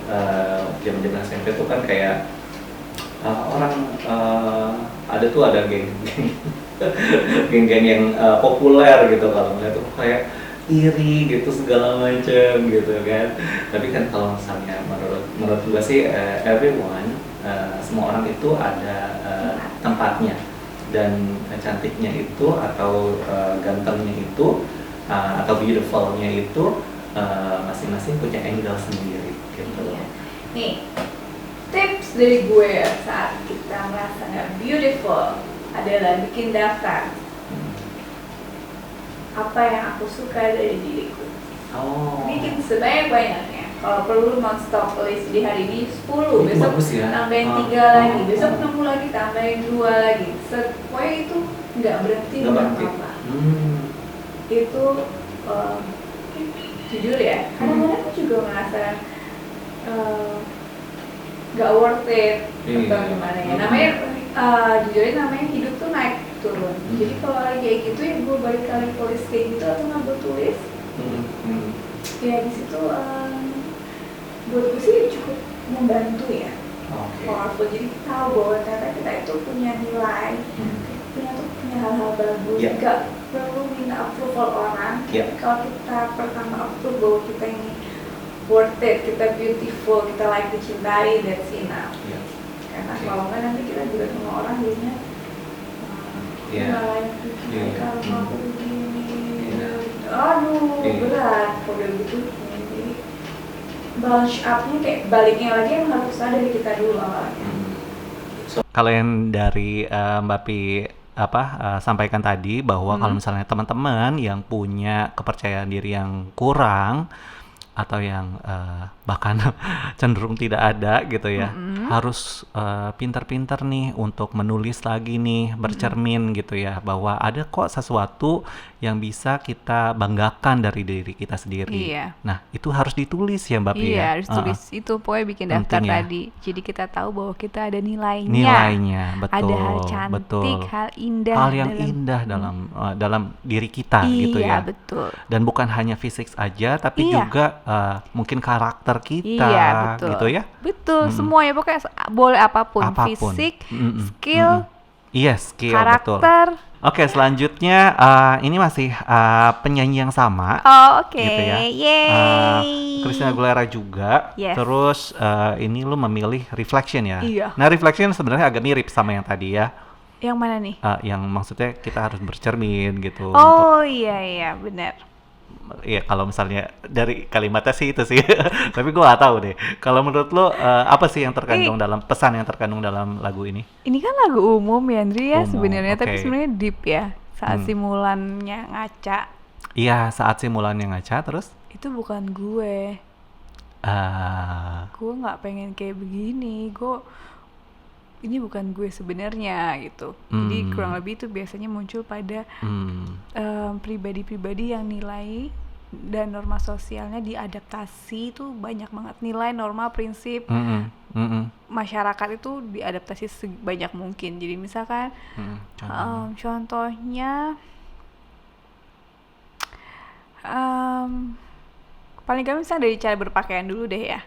zaman-zaman SMP tuh kan kayak orang ada geng-geng yang populer gitu, kalau ngeliat tuh kayak iri gitu segala macam gitu kan. Tapi kan kalau misalnya menurut gue sih everyone, semua orang itu ada tempatnya, dan cantiknya itu atau gantengnya itu atau beautifulnya itu masing-masing punya angle sendiri gitu. Nih tips dari gue saat kita merasa nggak beautiful adalah bikin daftar apa yang aku suka dari diriku. Bikin sebanyak-banyaknya. Kalau perlu non-stop list di hari ini 10, besok tambahin 3 lagi, besok 6 lagi, tambahin 2 lagi. Pokoknya itu nggak berhenti apa-apa. Itu jujur ya, kadang-kadang aku juga merasa nggak worth it Iya. atau gimana ya. Namanya jujur namanya hidup tuh naik turun. Jadi kalau lagi kayak gitu ya gue balik kali tulis kayak gitu atau nggak gue tulis ya di situ buat gue sih cukup membantu ya. Oke. Powerful, jadi tahu bahwa ternyata kita itu punya nilai, punya hal-hal bagus. Yeah. Gak perlu minta approval orang. Yeah. Kalau kita pertama approve bahwa kita ini worth it, kita beautiful, kita layak dicintai, that's enough. Yeah. Karena Yeah. kalau nggak nanti kita juga sama orang jadinya Yeah. nggak layak dicintai Yeah. kalau aku begini. Yeah. Aduh, Yeah. berat kalau udah gitu. Jadi balance up-nya kayak baliknya lagi yang harus ada di kita dulu awalnya. Kalau yang dari Mbak Pi sampaikan tadi bahwa kalau misalnya teman-teman yang punya kepercayaan diri yang kurang atau yang bahkan cenderung tidak ada gitu ya, harus pintar-pintar nih untuk menulis lagi nih, bercermin gitu ya, bahwa ada kok sesuatu yang bisa kita banggakan dari diri kita sendiri. Iya. Nah, itu harus ditulis ya Mbak Pi Iya, ya. harus tulis itu pokoknya bikin daftar Penting ya. tadi. Jadi kita tahu bahwa kita ada nilainya. Nilainya, betul. Ada hal cantik, betul. hal indah. Hal yang indah dalam diri kita gitu ya. Iya, betul. Dan bukan hanya fisik aja, tapi Iya. juga mungkin karakter kita, Iya, betul. gitu ya. Betul, semuanya pokoknya boleh apapun. Apapun. Fisik, Mm-mm, skill, Iya, skill betul. karakter. Oke, selanjutnya ini masih penyanyi yang sama. Oh, oke. Gitu ya. Yeay. Christina Aguilera juga. Yes. Terus ini lu memilih Reflection ya. Iya. Nah, Reflection sebenarnya agak mirip sama yang tadi ya. Yang mana nih? Yang maksudnya kita harus bercermin gitu. Oh, iya, benar. Iya, kalau misalnya dari kalimatnya sih itu sih. Tapi gue gak tahu deh. Kalau menurut lo apa sih yang terkandung dalam pesan yang terkandung dalam lagu ini? Ini kan lagu umum ya, Andri ya Umum, sebenarnya, tapi oke. sebenarnya deep ya. Saat simulannya ngaca, Iya, saat simulan yang ngaca terus itu bukan gue. Gue nggak pengen kayak begini. Ini bukan gue sebenarnya gitu. Jadi kurang lebih itu biasanya muncul pada pribadi-pribadi yang nilai dan norma sosialnya diadaptasi itu banyak banget, nilai, norma, prinsip masyarakat itu diadaptasi sebanyak mungkin. Jadi misalkan contohnya paling gampang misalnya dari cara berpakaian dulu deh ya.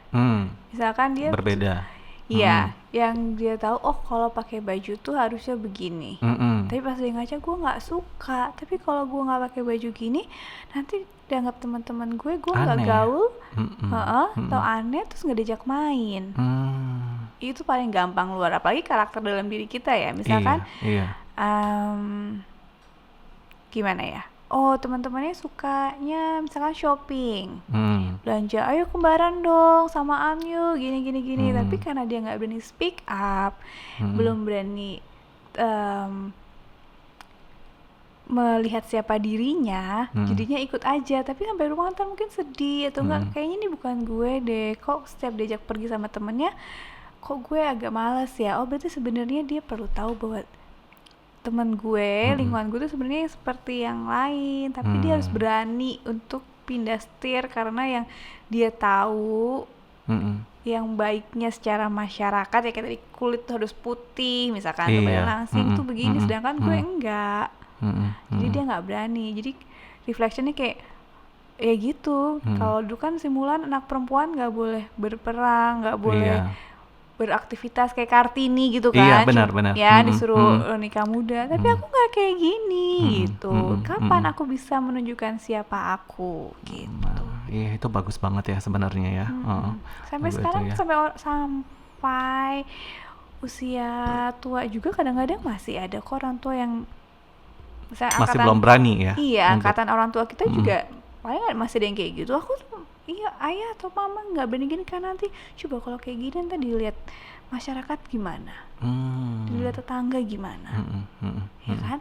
Misalkan dia berbeda. iya, yang dia tahu kalau pakai baju tuh harusnya begini. Tapi pas dia ngaca gue nggak suka. Tapi kalau gue nggak pakai baju gini, nanti dianggap teman-teman gue nggak Aneh. gaul, atau aneh, terus nggak diajak main. Itu paling gampang luar, apalagi karakter dalam diri kita ya. Misalkan Iya. gimana ya? Oh, teman-temannya sukanya misalkan shopping, belanja, ayo kembaran dong, samaan yuk, gini. Tapi karena dia nggak berani speak up, belum berani melihat siapa dirinya, jadinya ikut aja. Tapi sampai rumah ntar mungkin sedih atau enggak, kayaknya ini bukan gue deh. Kok setiap diajak pergi sama temennya, kok gue agak malas ya. Oh, berarti sebenarnya dia perlu tahu bahwa teman gue, lingkungan gue tuh sebenarnya seperti yang lain, tapi dia harus berani untuk pindah setir karena yang dia tahu yang baiknya secara masyarakat ya, kayak tadi kulit tuh harus putih misalkan, Iya. langsing tuh begini, sedangkan gue enggak. Jadi dia nggak berani. Jadi reflectionnya kayak ya gitu. Kalau dulu kan simulan anak perempuan nggak boleh berperang, nggak boleh beraktivitas kayak Kartini gitu kan. Iya, benar. Ya disuruh nikah muda. Tapi aku nggak kayak gini gitu. Kapan aku bisa menunjukkan siapa aku gitu. Iya, itu bagus banget ya sebenarnya ya. Sampai Itu sekarang ya. sampai usia tua juga kadang-kadang masih ada kok orang tua yang misalnya Masih belum berani ya. Iya, untuk- angkatan orang tua kita juga paling masih ada yang kayak gitu. Aku tuh, iya, ayah atau mama nggak berani gini kan, nanti coba kalau kayak gini nanti dilihat masyarakat gimana, dilihat tetangga gimana, ya kan?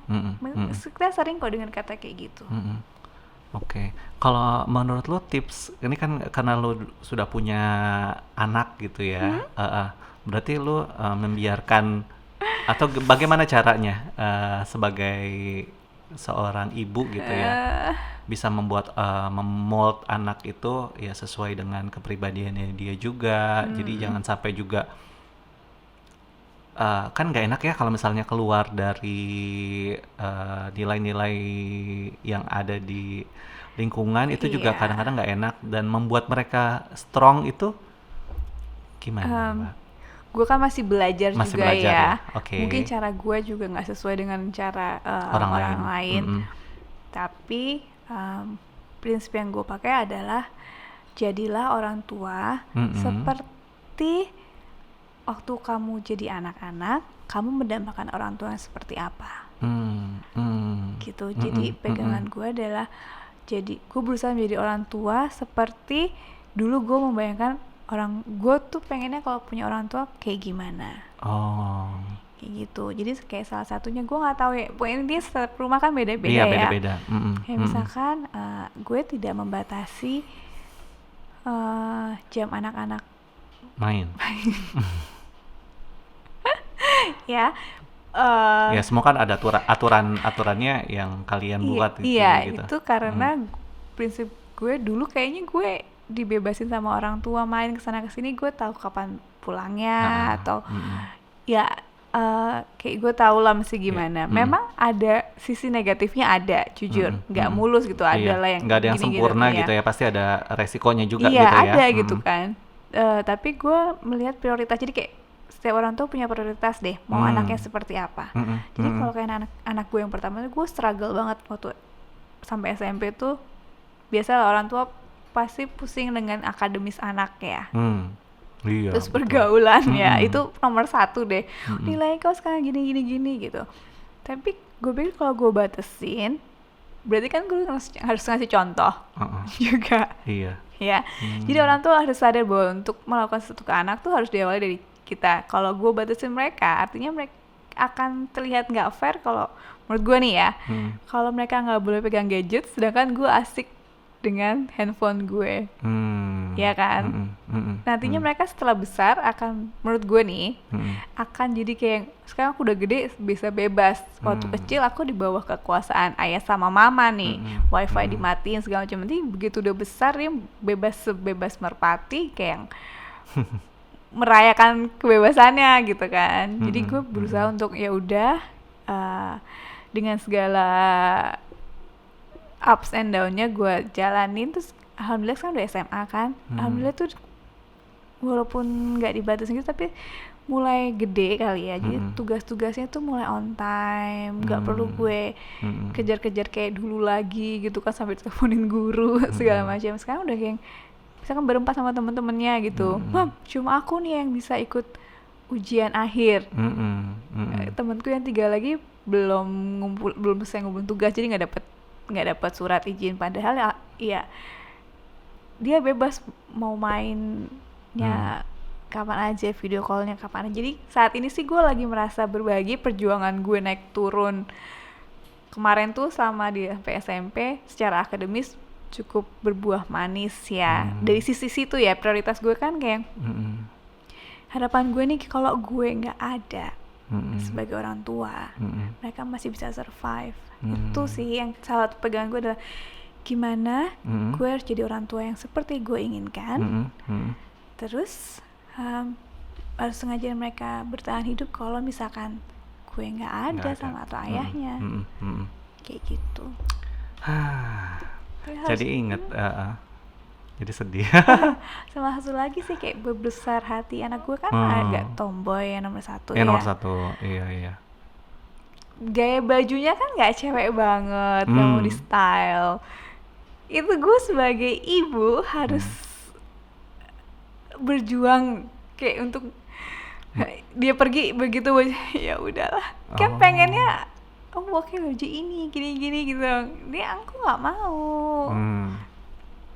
Kita sering kok dengan kata kayak gitu. Oke, kalau menurut lo tips ini kan karena lo sudah punya anak gitu ya, berarti lo membiarkan atau bagaimana caranya sebagai seorang ibu gitu ya bisa membuat memold anak itu ya sesuai dengan kepribadiannya dia juga, jadi jangan sampai juga kan nggak enak ya kalau misalnya keluar dari nilai-nilai yang ada di lingkungan itu juga Iya. kadang-kadang nggak enak dan membuat mereka strong itu gimana, Mbak? Gue kan masih belajar Masih juga belajar ya. ya? Oke. Mungkin cara gue juga nggak sesuai dengan cara Orang orang lain. Mm-mm. Tapi prinsip yang gue pakai adalah jadilah orang tua Mm-mm. seperti waktu kamu jadi anak-anak, kamu mendambakan orang tua yang seperti apa. Gitu. Jadi pegangan gue adalah gue berusaha menjadi orang tua seperti dulu gue membayangkan gue tuh pengennya kalau punya orang tua kayak gimana. Oh. Kayak gitu. Jadi kayak salah satunya gue nggak tahu ya. Pokoknya dia setiap rumah kan beda-beda Iya, ya. beda-beda. Kayak misalkan gue tidak membatasi jam anak-anak Main. ya. Ya semua kan ada aturannya yang kalian buat gitu, Iya, gitu. itu karena prinsip gue dulu kayaknya gue dibebasin sama orang tua main kesana kesini, gue tahu kapan pulangnya atau ya kayak gue tahu lah mesti gimana. Memang ada sisi negatifnya, ada jujur nggak mulus gitu, ada Iya. lah yang nggak ada yang gini-gini, sempurna iya. gitu ya, pasti ada resikonya juga Iya, gitu ya. ada gitu kan. Tapi gue melihat prioritas, jadi kayak setiap orang tuh punya prioritas deh, mau anaknya seperti apa. Jadi kalau kayak anak gue yang pertama tuh gue struggle banget waktu sampai SMP tuh. Biasa lah orang tua pasti pusing dengan akademis anak ya. Iya, Terus betul. pergaulan ya, itu nomor 1 deh. Nilai kau sekarang gini gitu. Tapi gue pikir kalau gue batasin, berarti kan gue harus ngasih contoh juga. Iya. Ya, jadi orang tua harus sadar bahwa untuk melakukan sesuatu ke anak tuh harus diawali dari kita. Kalau gue batasin mereka, artinya mereka akan terlihat nggak fair kalau menurut gue nih ya. Kalau mereka nggak boleh pegang gadget, sedangkan gue asik dengan handphone gue, ya kan? Nantinya mereka setelah besar akan, menurut gue nih, akan jadi kayak sekarang aku udah gede bisa bebas. Waktu kecil aku di bawah kekuasaan ayah sama mama nih, wifi dimatiin segala macam. Nanti begitu udah besar dia bebas merpati kayak yang merayakan kebebasannya gitu kan. Jadi gue berusaha untuk ya udah dengan segala ups and down-nya gue jalanin. Terus alhamdulillah sekarang udah SMA kan. Alhamdulillah tuh walaupun nggak dibatasin gitu tapi mulai gede kali ya. Jadi tugas-tugasnya tuh mulai on time, nggak perlu gue kejar-kejar kayak dulu lagi gitu kan, sampai teleponin guru segala macam. Sekarang udah kayak misalkan berempat sama temen-temennya gitu, Mam, cuma aku nih yang bisa ikut ujian akhir. Temenku yang 3 lagi belum selesai ngumpulin tugas, jadi nggak dapat surat izin. Padahal ya dia bebas mau mainnya kapan aja, video callnya kapan aja. Jadi saat ini sih gue lagi merasa berbagi perjuangan gue naik turun kemarin tuh selama di sampai SMP secara akademis cukup berbuah manis ya. Dari sisi situ ya, prioritas gue kan kayak harapan gue nih kalau gue nggak ada sebagai orang tua, mereka masih bisa survive. Itu sih yang salah satu pegangan gue adalah gimana gue harus jadi orang tua yang seperti gue inginkan. Terus harus ngajarin mereka bertahan hidup kalau misalkan gue nggak ada sama atau ayahnya. Kayak gitu. Jadi inget, jadi sedih. Sama satu lagi sih kayak berbesar hati. Anak gue kan agak tomboy yang nomor 1 ya. Yang nomor 1, iya. Gaya bajunya kan nggak cewek banget, nggak mau di style. Itu gue sebagai ibu harus berjuang kayak untuk dia pergi begitu baju, ya udahlah. Kan pengennya oke baju ini gini gitu. Dia aku nggak mau.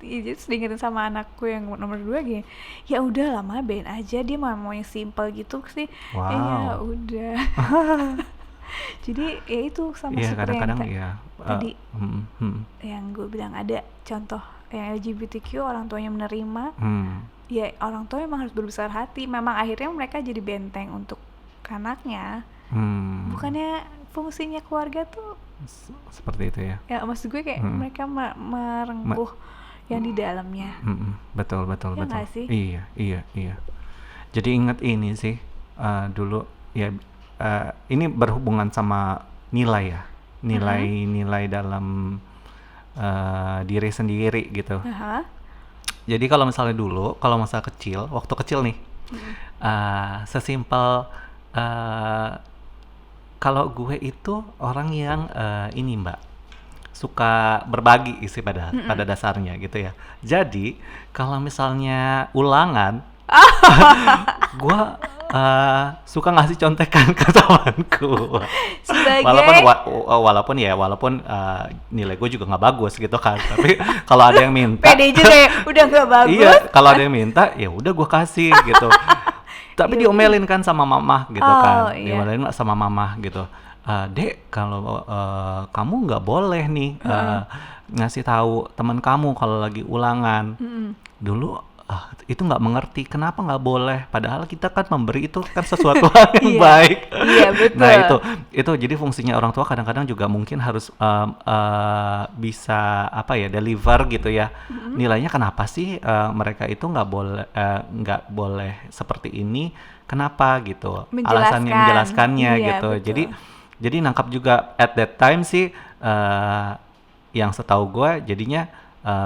Jadi diingetin sama anakku yang nomor 2 gini, ya udah lama ben aja, dia maunya simple gitu sih. Ya udah. Jadi ya itu sama seperti yang tadi yang gue bilang, ada contoh yang LGBTQ orang tuanya menerima. Ya orang tua memang harus berbesar hati. Memang akhirnya mereka jadi benteng untuk anaknya. Bukannya fungsinya keluarga tuh seperti itu ya. Ya maksud gue kayak mereka merengkuh yang di dalamnya. Betul. Ya nggak sih? Iya. Jadi ingat ini sih, dulu ya ini berhubungan sama nilai ya, nilai dalam diri sendiri gitu. Aha. Jadi kalau misalnya dulu, kalau masa kecil, waktu kecil nih, sesimpel kalau gue itu orang yang ini Mbak, suka berbagi isi pada dasarnya gitu ya. Jadi kalau misalnya ulangan, gue suka ngasih contekan ke temanku. Sebagai walaupun nilai gue juga nggak bagus gitu kan. Tapi kalau ada yang minta, pede aja deh, udah nggak bagus. iya, kalau ada yang minta ya udah gue kasih gitu. Tapi diomelin kan sama mama gitu kan. Iya. Diomelin sama mama gitu. Dek, kalau kamu nggak boleh nih ngasih tahu teman kamu kalau lagi ulangan. Dulu itu nggak mengerti kenapa nggak boleh. Padahal kita kan memberi itu kan sesuatu hal yang baik. Iya, betul. Nah itu jadi fungsinya orang tua kadang-kadang juga mungkin harus bisa apa ya, deliver gitu ya. Nilainya kenapa sih mereka itu nggak boleh seperti ini? Kenapa gitu? Alasannya menjelaskannya Iya, gitu. betul. Jadi nangkap juga at that time sih yang setahu gue jadinya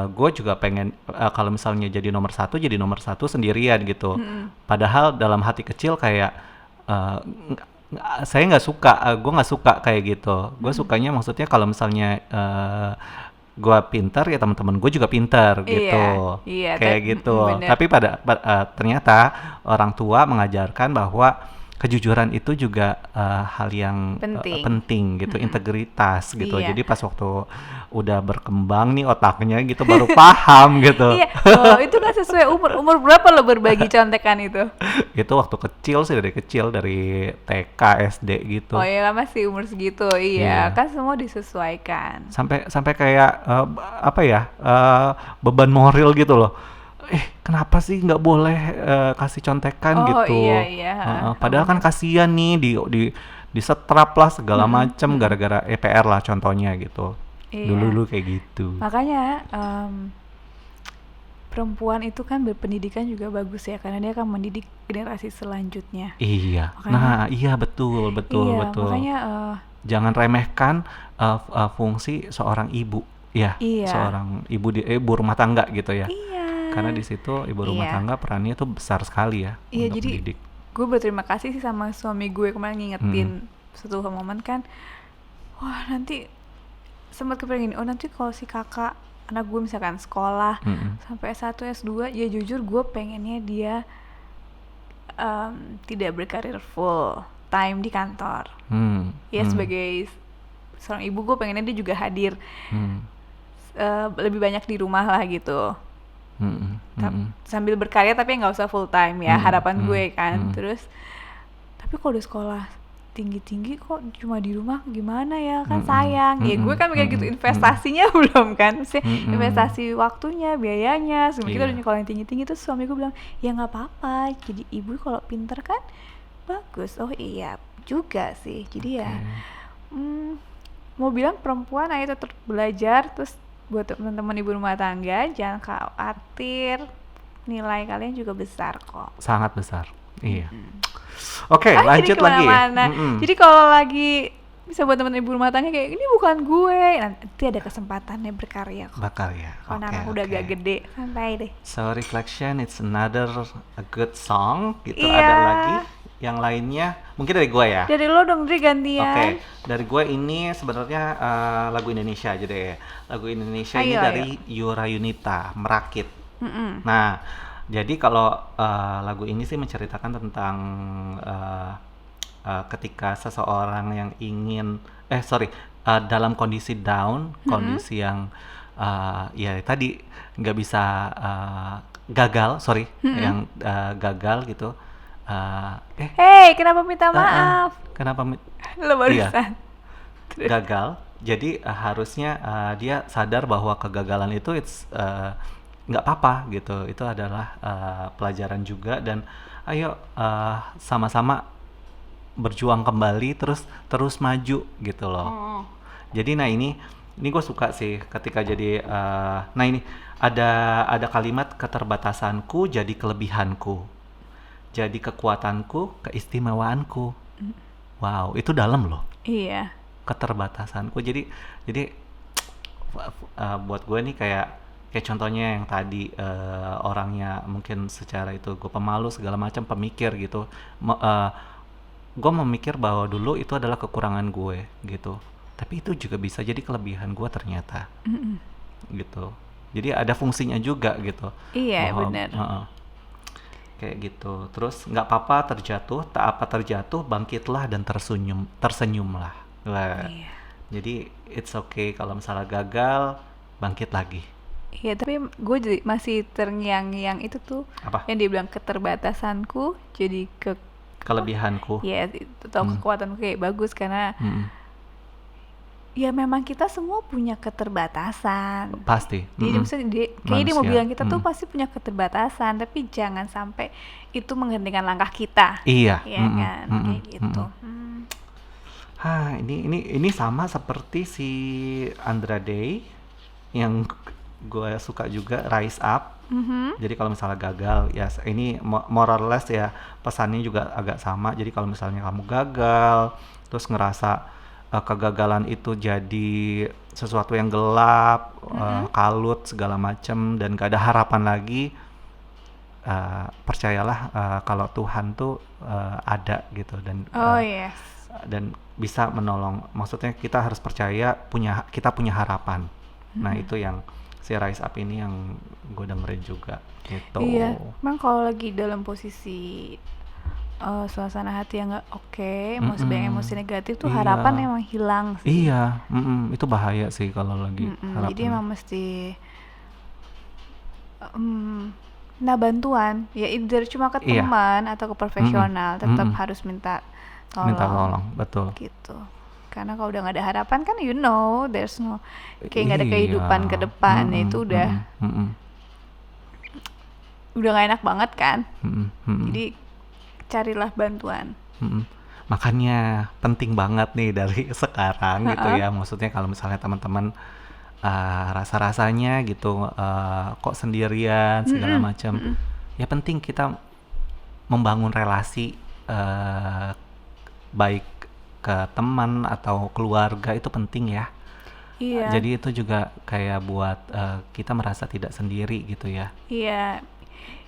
gue juga pengen kalau misalnya jadi nomor satu sendirian gitu. Padahal dalam hati kecil kayak saya nggak suka, gue nggak suka kayak gitu. Gue sukanya maksudnya kalau misalnya gue pintar ya teman-teman gue juga pintar gitu. Iya, Kayak gitu. bener. Tapi ternyata orang tua mengajarkan bahwa kejujuran itu juga hal yang penting gitu, integritas gitu. Iya. Jadi pas waktu udah berkembang nih otaknya gitu baru paham gitu. Iya, itu kan sesuai umur berapa lo berbagi contekan itu? Itu waktu kecil sih, dari kecil, dari TK, SD gitu. Oh iya, masih umur segitu, iya. Kan semua disesuaikan. Sampai kayak apa ya, beban moral gitu loh. Kenapa sih nggak boleh kasih contekan gitu? Iya. Padahal kan kasihan nih di setrap lah segala macem gara-gara EPR lah contohnya gitu. Iya. Dulu kayak gitu. Makanya perempuan itu kan berpendidikan juga bagus ya, karena dia akan mendidik generasi selanjutnya. Iya. Makanya, Iya betul. Makanya jangan remehkan fungsi seorang ibu, ya. Iya. Seorang ibu rumah tangga gitu ya. iya. Karena di situ ibu rumah tangga perannya tuh besar sekali ya untuk jadi mendidik. Gue berterima kasih sih sama suami gue kemarin ngingetin suatu momen kan. Wah, nanti sempat kepengen, nanti kalau si kakak anak gue misalkan sekolah sampai S1 S2, ya jujur gue pengennya dia tidak berkarir full time di kantor. Sebagai seorang ibu, gue pengennya dia juga hadir lebih banyak di rumah lah gitu. Sambil berkarya tapi nggak usah full time ya, harapan gue kan. Terus tapi kalau udah sekolah tinggi-tinggi kok cuma di rumah gimana ya, kan sayang. Ya gue kan mikir gitu, investasinya belum kan, investasi waktunya, biayanya. Sebelum kita udah nyekolah yang tinggi-tinggi, terus suami gue bilang ya nggak apa-apa, jadi ibu kalau pinter kan bagus. Oh iya juga sih. Jadi ya mau bilang perempuan ayo tetap belajar. Terus buat teman-teman ibu rumah tangga, jangan khawatir, nilai kalian juga besar kok. Sangat besar. Iya. Oke, lanjut lagi. Jadi kalau lagi bisa buat teman ibu rumah tangga kayak ini bukan gue, nanti ada kesempatannya berkarya kok. Kalau anak udah agak gede, santai deh. So Reflection, it's another a good song gitu. Iya. Ada lagi yang lainnya, mungkin dari gue ya. Dari lo dong, Dri, gantian. Oke, dari gue ini sebenarnya lagu Indonesia aja deh. Lagu Indonesia ini Ayo. dari Yura Yunita, Merakit. Nah, jadi kalau lagu ini sih menceritakan tentang ketika seseorang yang ingin, dalam kondisi down, kondisi yang ya tadi nggak bisa gagal, yang gagal gitu. Hey, kenapa minta maaf? Kenapa Lo barusan. gagal? Jadi harusnya dia sadar bahwa kegagalan itu nggak apa-apa gitu. Itu adalah pelajaran juga, dan ayo sama-sama berjuang kembali, terus maju gitu loh. Jadi ini gue suka sih ketika jadi ini ada kalimat, keterbatasanku jadi kelebihanku, jadi kekuatanku keistimewaanku. Wow, itu dalam loh Iya. keterbatasanku. Jadi buat gue nih kayak contohnya yang tadi, orangnya mungkin secara itu gue pemalu segala macam, pemikir gitu. Gue memikir bahwa dulu itu adalah kekurangan gue gitu, tapi itu juga bisa jadi kelebihan gue ternyata gitu. Jadi ada fungsinya juga gitu. Iya, Bahwa, benar. kayak gitu. Terus nggak apa-apa terjatuh, tak apa terjatuh, bangkitlah dan tersenyumlah. Wah. Iya. Jadi it's okay kalau misalnya gagal, bangkit lagi. Iya, tapi gue jadi masih terngiang-ngiang itu tuh Apa? yang dia bilang keterbatasanku jadi Kelebihanku. ya itu tau kekuatanku kayak bagus karena Mm-mm. ya memang kita semua punya keterbatasan. Pasti. Jadi Mm-mm. maksudnya kayaknya dia mau Manusia. bilang kita tuh pasti punya keterbatasan, tapi jangan sampai itu menghentikan langkah kita. Iya. Iya Mm-mm. kan, Mm-mm. kayak gitu. Mm-mm. Ini sama seperti si Andra Day yang gue suka juga, Rise Up. Jadi kalau misalnya gagal, ya ini more or less ya pesannya juga agak sama. Jadi kalau misalnya kamu gagal, terus ngerasa kegagalan itu jadi sesuatu yang gelap, kalut segala macam dan gak ada harapan lagi, percayalah kalau Tuhan tuh ada gitu Oh yes. dan bisa menolong. Maksudnya kita harus percaya kita punya harapan. Nah itu yang si Rise Up ini yang gue dengerin juga gitu. Iya, memang kalau lagi dalam posisi suasana hati yang nggak oke, banyak emosi negatif tuh Iya. harapan emang hilang sih. Iya, itu bahaya sih kalau lagi harapan. Jadi emang mesti nah bantuan ya either cuma ke Iya. teman atau ke profesional, tetap harus minta minta tolong, betul. gitu. Karena kalau udah nggak ada harapan kan there's no kayak nggak ada Iya. kehidupan ke depan, itu udah nggak enak banget kan. Jadi carilah bantuan. Makanya penting banget nih dari sekarang gitu ya. Maksudnya kalau misalnya teman-teman rasa-rasanya gitu kok sendirian segala macam, ya penting kita membangun relasi baik ke teman atau keluarga, itu penting ya. Iya. Jadi itu juga kayak buat kita merasa tidak sendiri gitu ya. Iya.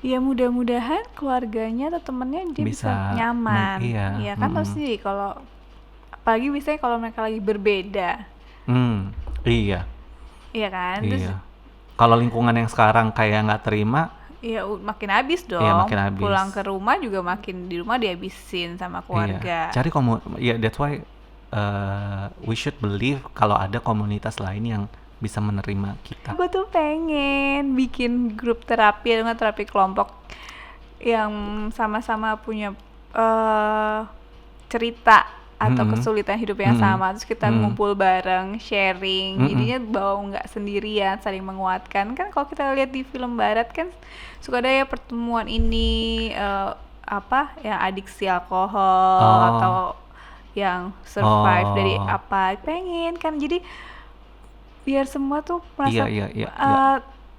Ya mudah-mudahan keluarganya atau temennya dia bisa nyaman. iya. Kan tahu sendiri kalau apalagi biasanya kalau mereka lagi berbeda. Iya. Iya kan? Terus Iya. Kalau lingkungan yang sekarang kayak nggak terima, ya makin habis dong. Iya, makin habis. Pulang ke rumah juga makin di rumah dihabisin sama keluarga. iya. Cari that's why we should believe kalau ada komunitas lain yang bisa menerima kita. Gue tuh pengen bikin grup terapi dengan terapi kelompok yang sama-sama punya cerita atau kesulitan hidup yang sama, terus kita ngumpul bareng, sharing, jadinya nggak sendirian, saling menguatkan. Kan kalau kita lihat di film barat kan suka ada ya pertemuan ini yang adiksi alkohol atau yang survive dari apa, pengen kan jadi biar semua tuh merasa Iya.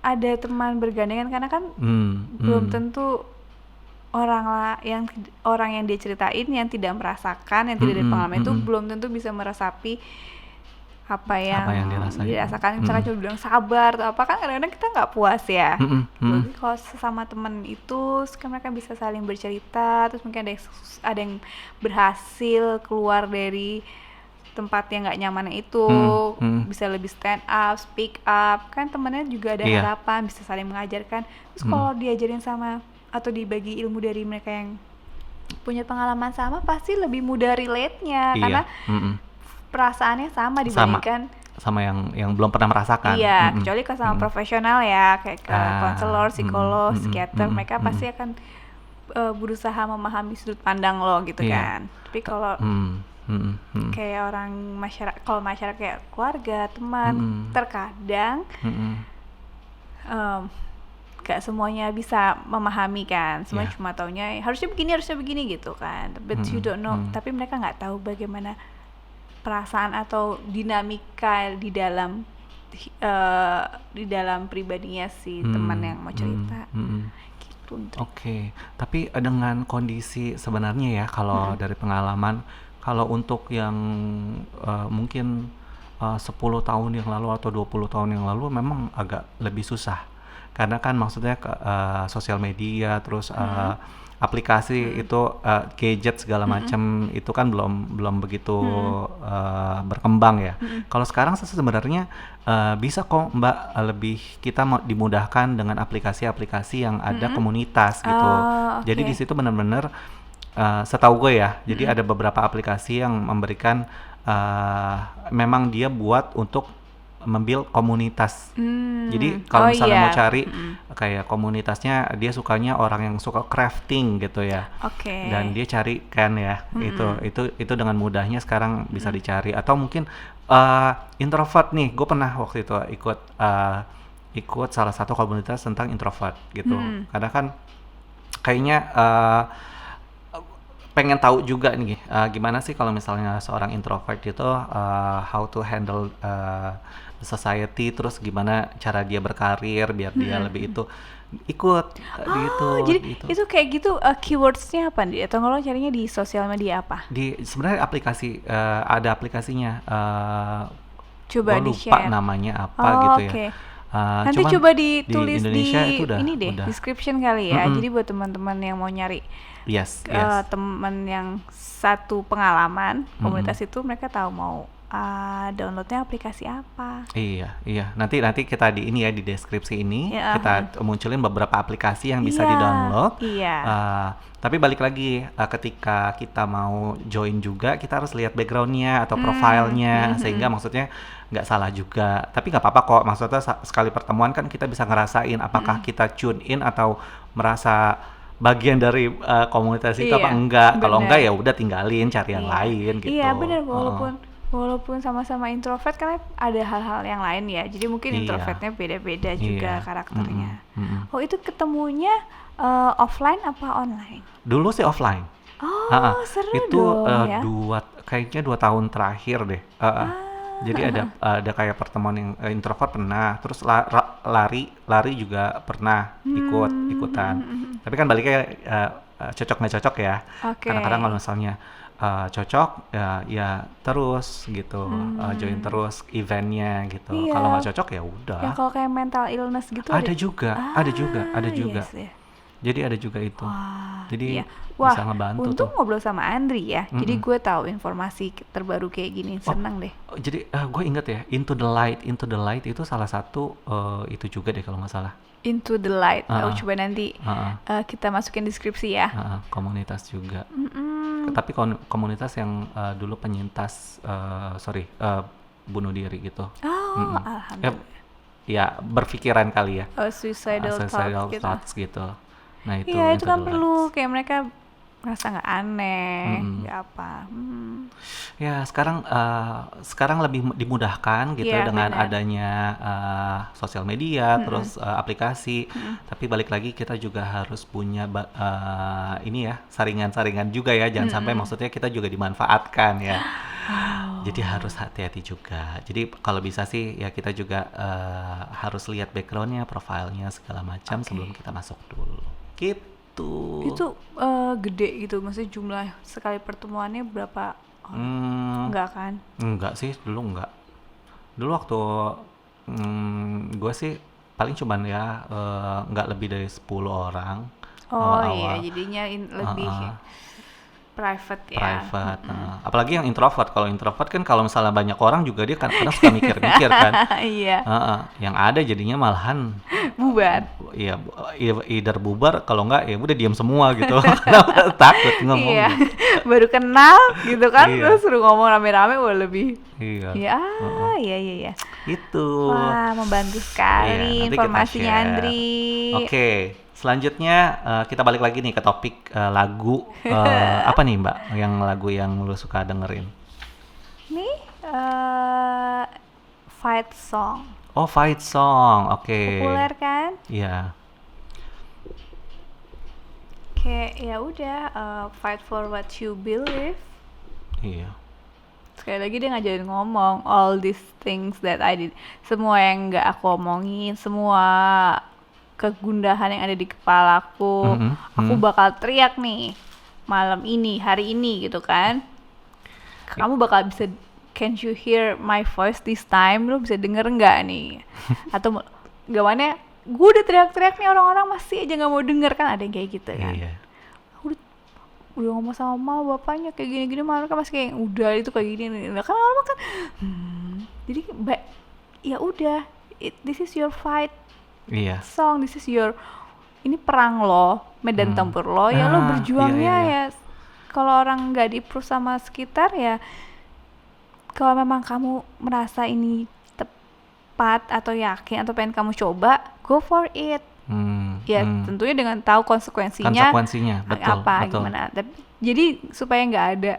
ada teman bergandengan, karena kan belum tentu orang yang dia ceritain yang tidak merasakan, yang tidak ada pengalaman itu belum tentu bisa meresapi apa yang dirasakan. Misalkan cuma bilang sabar atau apa, kan kadang-kadang kita nggak puas ya. Jadi kalau sesama teman itu kan mereka bisa saling bercerita, terus mungkin ada yang berhasil keluar dari tempat yang nggak nyaman itu, bisa lebih stand up, speak up, kan temannya juga ada harapan, bisa saling mengajarkan. Terus kalau diajarin sama atau dibagi ilmu dari mereka yang punya pengalaman sama, pasti lebih mudah relate-nya, karena perasaannya sama dibandingkan sama yang belum pernah merasakan. Iya, kecuali ke sama profesional ya, kayak ke konselor, psikolog, psikiater, mereka pasti akan berusaha memahami sudut pandang lo gitu kan. Tapi kalau kayak kalau masyarakat kayak keluarga, teman, terkadang gak semuanya bisa memahami kan, semua cuma taunya harusnya begini gitu kan, but you don't know. Tapi mereka nggak tahu bagaimana perasaan atau dinamika di dalam pribadinya si teman yang mau cerita. tertuntut. Oke, tapi dengan kondisi sebenarnya ya, kalau dari pengalaman, kalau untuk yang mungkin 10 tahun yang lalu atau 20 tahun yang lalu memang agak lebih susah. Karena kan maksudnya sosial media, terus aplikasi itu gadget segala macam itu kan belum begitu berkembang ya. Kalau sekarang sebenarnya bisa kok Mbak, lebih kita dimudahkan dengan aplikasi-aplikasi yang ada komunitas gitu. Jadi di situ benar-benar setahu gue ya, jadi ada beberapa aplikasi yang memberikan memang dia buat untuk membuild komunitas. Jadi kalau misalnya mau cari kayak komunitasnya, dia sukanya orang yang suka crafting gitu ya. Dan dia cari kan ya, itu dengan mudahnya sekarang bisa dicari. Atau mungkin introvert nih, gue pernah waktu itu ikut salah satu komunitas tentang introvert gitu. Karena kan kayaknya pengen tahu juga nih gimana sih kalau misalnya seorang introvert itu how to handle society, terus gimana cara dia berkarir biar dia lebih itu ikut gitu. Jadi gitu. itu kayak gitu keywordsnya apa nih? Atau kalau carinya di sosial media apa? Di sebenarnya aplikasi ada aplikasinya. Coba Gua lupa di-share. namanya apa gitu ya. Nanti cuman coba ditulis di Indonesia itu ini deh, description kali ya. Jadi buat teman-teman yang mau nyari yes. teman yang satu pengalaman komunitas itu, mereka tahu mau downloadnya aplikasi apa. Iya. Nanti kita di ini ya, di deskripsi ini kita munculin beberapa aplikasi yang bisa di-download. Tapi balik lagi ketika kita mau join juga, kita harus lihat backgroundnya atau profilnya, sehingga maksudnya nggak salah juga. Tapi nggak apa-apa kok, maksudnya sekali pertemuan kan kita bisa ngerasain apakah kita tune in atau merasa bagian dari komunitas itu apa enggak. Kalau enggak ya udah tinggalin, cari yang lain gitu. Iya benar, walaupun sama-sama introvert kan ada hal-hal yang lain ya. Jadi mungkin introvertnya beda-beda juga karakternya. Oh, itu ketemunya offline apa online? Dulu sih offline. Seru itu dong ya. kayaknya 2 tahun terakhir deh. Jadi ada kayak pertemuan yang introvert pernah, terus lari juga pernah ikutan. Tapi kan baliknya cocok nggak cocok ya. Kadang-kadang kalau misalnya cocok ya terus gitu, join terus eventnya gitu. Kalau nggak cocok ya udah. Ya kalau kayak mental illness gitu ada juga. Yes, ya. Jadi ada juga itu. Jadi iya. bisa ngebantu untung tuh. ngobrol sama Andri ya. Jadi gue tahu informasi terbaru kayak gini, seneng deh. Jadi gue inget ya, Into the Light itu salah satu itu juga deh kalau nggak salah. Into the Light. Coba nanti kita masukin deskripsi ya. Komunitas juga. Tapi komunitas yang dulu penyintas bunuh diri gitu. Alhamdulillah. Ya berpikiran kali ya. Suicidal thoughts gitu. Nah itu. Iya, itu kan perlu kayak mereka merasa nggak aneh, nggak apa. Ya sekarang lebih dimudahkan gitu dengan adanya sosial media, terus aplikasi. Tapi balik lagi kita juga harus punya ini ya, saringan-saringan juga ya. Jangan sampai maksudnya kita juga dimanfaatkan ya. Jadi harus hati-hati juga. Jadi kalau bisa sih ya kita juga harus lihat backgroundnya, profilnya segala macam sebelum kita masuk dulu. Gitu. Itu gede gitu, maksudnya jumlah sekali pertemuannya berapa orang? Enggak kan? Enggak sih, dulu enggak. Dulu waktu gue sih paling cuman ya enggak lebih dari 10 orang. Iya, jadinya lebih private ya. Apalagi yang introvert. Kalau introvert kan kalau misalnya banyak orang juga dia kan kadang suka mikir-mikir kan. Iya. Yang ada jadinya malahan bubar. Iya, either bubar, kalau enggak ya udah diam semua gitu. Karena takut ngomong. Iya. Baru kenal gitu kan, terus suruh ngomong rame-rame lebih. Iya. Iya. Itu. Wah, membantu sekali informasinya Andri. Oke. Selanjutnya kita balik lagi nih ke topik lagu. Apa nih Mbak yang lagu yang lu suka dengerin? Nih fight song. Oh, fight song. Oke. Populer kan? Iya. Kayak ya udah fight for what you believe. Iya. Sekali lagi dia ngajarin ngomong all these things that I did. Semua yang nggak aku omongin, semua kegundahan yang ada di kepalaku. Aku bakal teriak nih malam ini, hari ini gitu kan. Kamu bakal bisa, can you hear my voice this time? Lu bisa denger nggak nih? Atau gawannya, gue udah teriak-teriak nih, orang-orang masih aja nggak mau denger kan, ada yang kayak gitu kan. Aku udah ngomong sama mama bapaknya kayak gini-gini, mereka masih kayak udah itu kayak gini. Nah, kan lama kan, jadi ya udah, this is your fight song, this is your, ini perang lo, medan tempur lo, ya lo berjuangnya ya. Kalau orang nggak di-approve sama sekitar ya, kalau memang kamu merasa ini tepat atau yakin atau pengen kamu coba, go for it. Tentunya dengan tahu konsekuensinya betul, apa betul. Gimana. Tapi jadi supaya nggak ada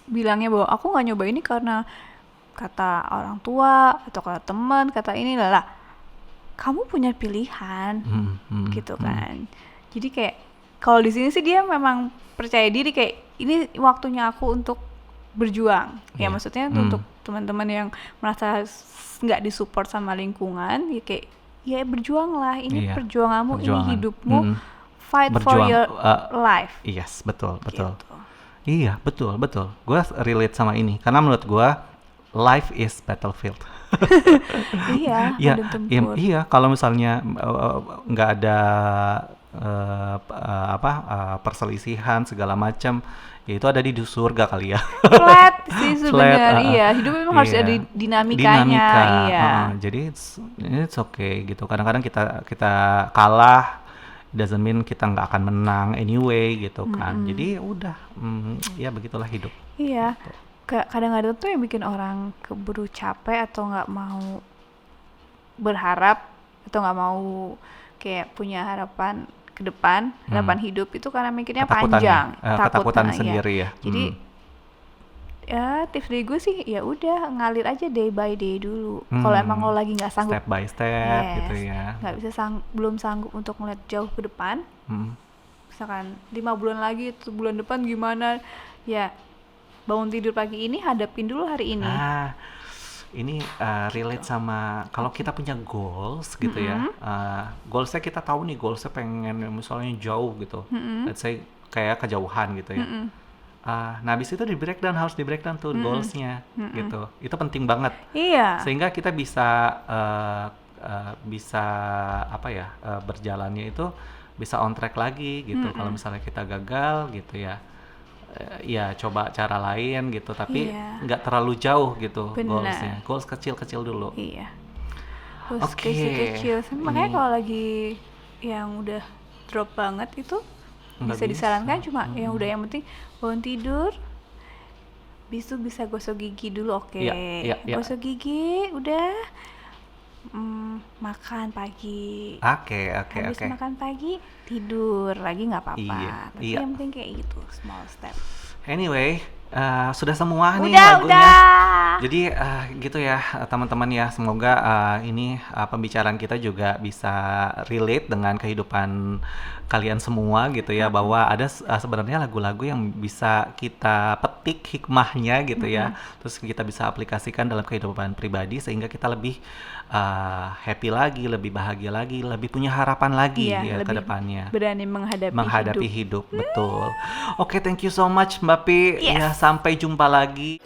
bilangnya bahwa aku nggak nyoba ini karena kata orang tua atau kata teman, kata ini lah. Kamu punya pilihan, gitu kan. Jadi kayak kalau di sini sih dia memang percaya diri, kayak ini waktunya aku untuk berjuang. Ya maksudnya untuk teman-teman yang merasa nggak disupport sama lingkungan, ya kayak ya berjuanglah, ini perjuanganmu, ini hidupmu, fight for your life. Yes, betul. Gitu. Iya, betul. Gue relate sama ini karena menurut gue life is battlefield. Iya, kalau misalnya nggak ada perselisihan segala macam, ya itu ada di surga kali ya. Flat sih sebenarnya, hidup memang harus ada dinamikanya. Jadi it's okay gitu. Kadang-kadang kita kalah, doesn't mean kita nggak akan menang anyway gitu kan. Jadi udah, ya begitulah hidup. Iya. Kadang-kadang tuh yang bikin orang keburu capek atau nggak mau berharap atau nggak mau kayak punya harapan ke depan, harapan hidup itu karena mikirnya panjang, ketakutan sendiri ya. Jadi ya tips dari gue sih ya udah ngalir aja day by day dulu. Kalau emang lo lagi nggak sanggup, step by step gitu ya. Nggak bisa belum sanggup untuk ngeliat jauh ke depan. Misalkan 5 bulan lagi, bulan depan gimana? Ya bangun tidur pagi ini, hadapin dulu hari ini. Ini relate sama kalau kita punya goals gitu ya. Goalsnya kita tahu nih, goalsnya pengen misalnya jauh gitu. Let's say kayak kejauhan gitu ya. Nah habis itu harus di breakdown tuh goalsnya gitu. Itu penting banget. Iya. Sehingga kita bisa berjalannya itu bisa on track lagi gitu. Kalau misalnya kita gagal gitu ya. Ya coba cara lain gitu, tapi nggak terlalu jauh gitu. Goalsnya, goals kecil-kecil dulu. Iya. Goals kecil-kecil. Makanya kalau lagi yang udah drop banget itu bisa disarankan cuma yang udah, yang penting bangun tidur, bisa gosok gigi dulu, gosok gigi, udah makan pagi. Habis makan pagi tidur lagi nggak apa-apa. Tapi yang penting kayak gitu, small step. Anyway, sudah semua nih lagunya. Jadi gitu ya teman-teman ya. Semoga ini pembicaraan kita juga bisa relate dengan kehidupan kalian semua gitu ya. Bahwa ada sebenarnya lagu-lagu yang bisa kita petik hikmahnya gitu ya. Terus kita bisa aplikasikan dalam kehidupan pribadi sehingga kita lebih happy lagi, lebih bahagia lagi, lebih punya harapan lagi ya ke depannya. Berani menghadapi hidup. Betul. Oke, thank you so much Mbak Pi. Ya, sampai jumpa lagi.